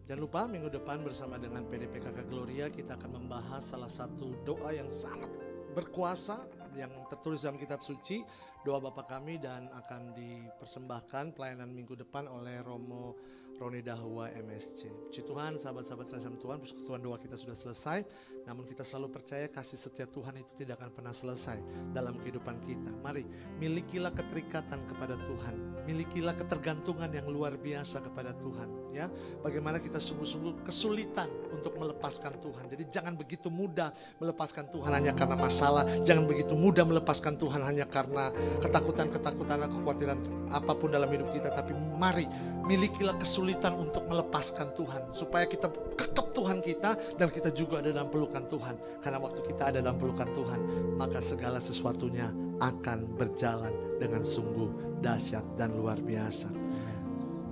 Jangan lupa minggu depan bersama dengan PDPKK Gloria kita akan membahas salah satu doa yang sangat berkuasa yang tertulis dalam kitab suci, doa Bapa Kami, dan akan dipersembahkan pelayanan minggu depan oleh Romo Roni Dahua MSC. Puji Tuhan, sahabat-sahabat Transam Tuhan, persekutuan doa kita sudah selesai. Namun kita selalu percaya kasih setia Tuhan itu tidak akan pernah selesai dalam kehidupan kita. Mari, milikilah keterikatan kepada Tuhan. Milikilah ketergantungan yang luar biasa kepada Tuhan. Ya, bagaimana kita sungguh-sungguh kesulitan untuk melepaskan Tuhan. Jadi jangan begitu mudah melepaskan Tuhan hanya karena masalah. Jangan begitu mudah melepaskan Tuhan hanya karena ketakutan-ketakutan, kekhawatiran apapun dalam hidup kita. Tapi mari, milikilah kesulitan untuk melepaskan Tuhan. Supaya kita kekep Tuhan kita dan kita juga ada dalam pelukan Tuhan. Karena waktu kita ada dalam pelukan Tuhan, maka segala sesuatunya akan berjalan dengan sungguh dahsyat dan luar biasa.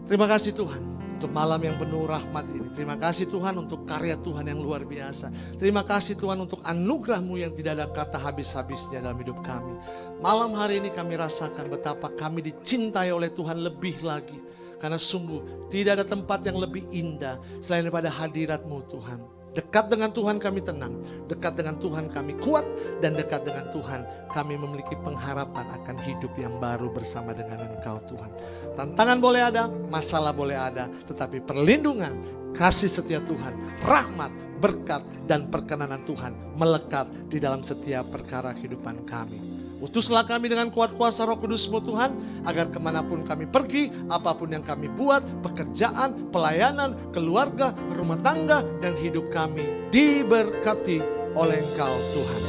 Terima kasih Tuhan untuk malam yang penuh rahmat ini. Terima kasih Tuhan untuk karya Tuhan yang luar biasa. Terima kasih Tuhan untuk anugerah-Mu yang tidak ada kata habis-habisnya dalam hidup kami. Malam hari ini kami rasakan betapa kami dicintai oleh Tuhan lebih lagi. Karena sungguh tidak ada tempat yang lebih indah selain daripada hadirat-Mu Tuhan. Dekat dengan Tuhan kami tenang, dekat dengan Tuhan kami kuat, dan dekat dengan Tuhan kami memiliki pengharapan akan hidup yang baru bersama dengan Engkau Tuhan. Tantangan boleh ada, masalah boleh ada, tetapi perlindungan, kasih setia Tuhan, rahmat, berkat, dan perkenanan Tuhan melekat di dalam setiap perkara kehidupan kami. Utuslah kami dengan kuat kuasa Roh Kudus-Mu Tuhan, agar kemanapun kami pergi, apapun yang kami buat, pekerjaan, pelayanan, keluarga, rumah tangga, dan hidup kami diberkati oleh Engkau Tuhan.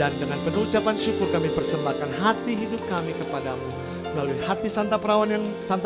Dan dengan penuh ucapan syukur kami persembahkan hati hidup kami kepadamu. melalui hati Santa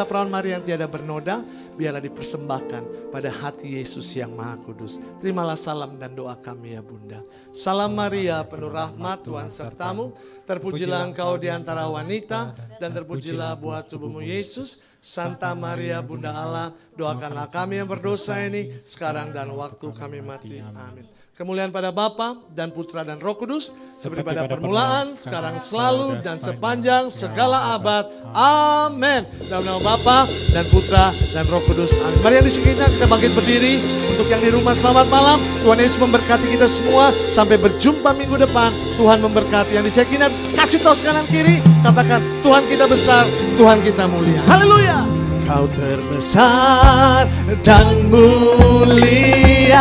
Perawan Maria yang tiada bernoda, biarlah dipersembahkan pada hati Yesus yang Maha Kudus. Terimalah salam dan doa kami ya Bunda. Salam Maria, penuh rahmat, Tuhan sertamu. Terpujilah engkau di antara wanita, dan terpujilah buah tubuhmu Yesus. Santa Maria, Bunda Allah, doakanlah kami yang berdosa ini, sekarang dan waktu kami mati. Amin. Kemuliaan pada Bapa dan Putra dan Roh Kudus, seperti pada permulaan, sekarang, selalu, dan sepanjang segala abad. Amin. Dalam nama Bapa dan Putra dan Roh Kudus. Amin. Mari yang di sekitar kita bangkit berdiri. Untuk yang di rumah, selamat malam. Tuhan Yesus memberkati kita semua. Sampai berjumpa minggu depan. Tuhan memberkati. Yang di sekitar, kasih tos kanan kiri. Katakan, Tuhan kita besar, Tuhan kita mulia. Haleluya. Kau terbesar dan mulia,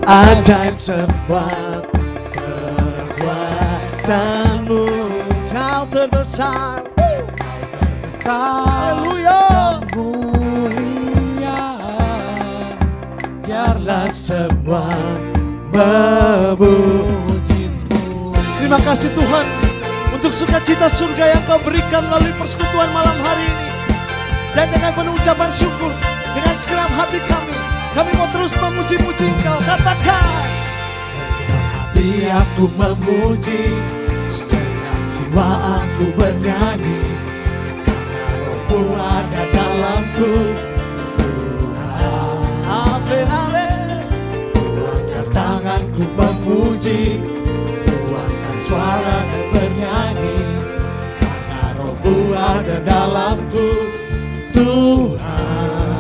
ajaib semua perbuatanmu. Kau terbesar, haleluya, mulia, biarlah semua memujimu. Terima kasih Tuhan untuk sukacita surga yang kau berikan melalui persekutuan malam hari ini. Dan dengan penuh ucapan syukur, dengan segenap hati kami mau terus memuji-muji Engkau. Katakan, segenap hati aku memuji, segenap jiwa aku bernyanyi, karena Roh-Mu ada dalamku. Tuhan, amin, amin. Tuangkan tanganku memuji, tuangkan suara dan bernyanyi, karena Roh-Mu ada dalamku. Tuhan,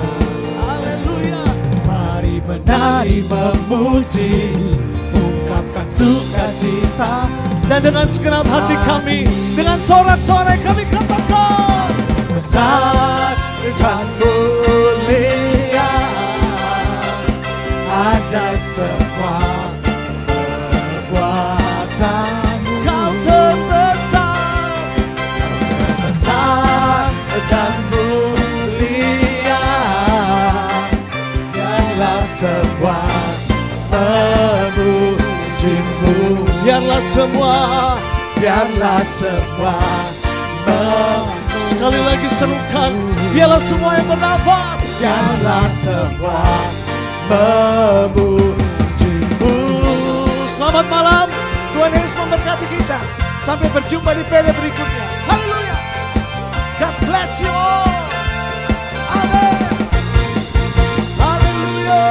haleluya. Mari menari memuji, ungkapkan sukacita, dan dengan segenap hati kami, dengan sorak-sorai kami katakan, besar dan mulia, ajaib semua perbuatanmu. Kau terbesar, dan mulia, biarlah semua memujimu. Biarlah semua sekali lagi serukan, biarlah semua yang bernafas, biarlah semua memujimu. Selamat malam, Tuhan Yesus memberkati kita. Sampai berjumpa di PD berikutnya. Haleluya. God bless you all. Amen. Haleluya.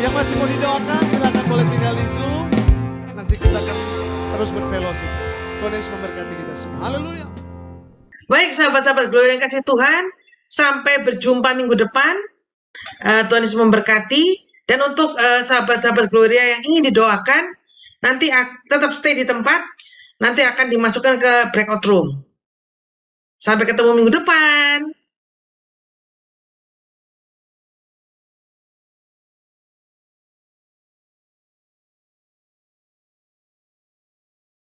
Yang masih mau didoakan silakan boleh tinggal di Zoom. Nanti kita akan terus berfellowship. Tuhan Yesus memberkati kita semua. Haleluya. Baik sahabat-sahabat Gloria yang kasih Tuhan, sampai berjumpa minggu depan. Tuhan Yesus memberkati. Dan untuk sahabat-sahabat Gloria yang ingin didoakan, nanti tetap stay di tempat. Nanti akan dimasukkan ke breakout room. Sampai ketemu minggu depan.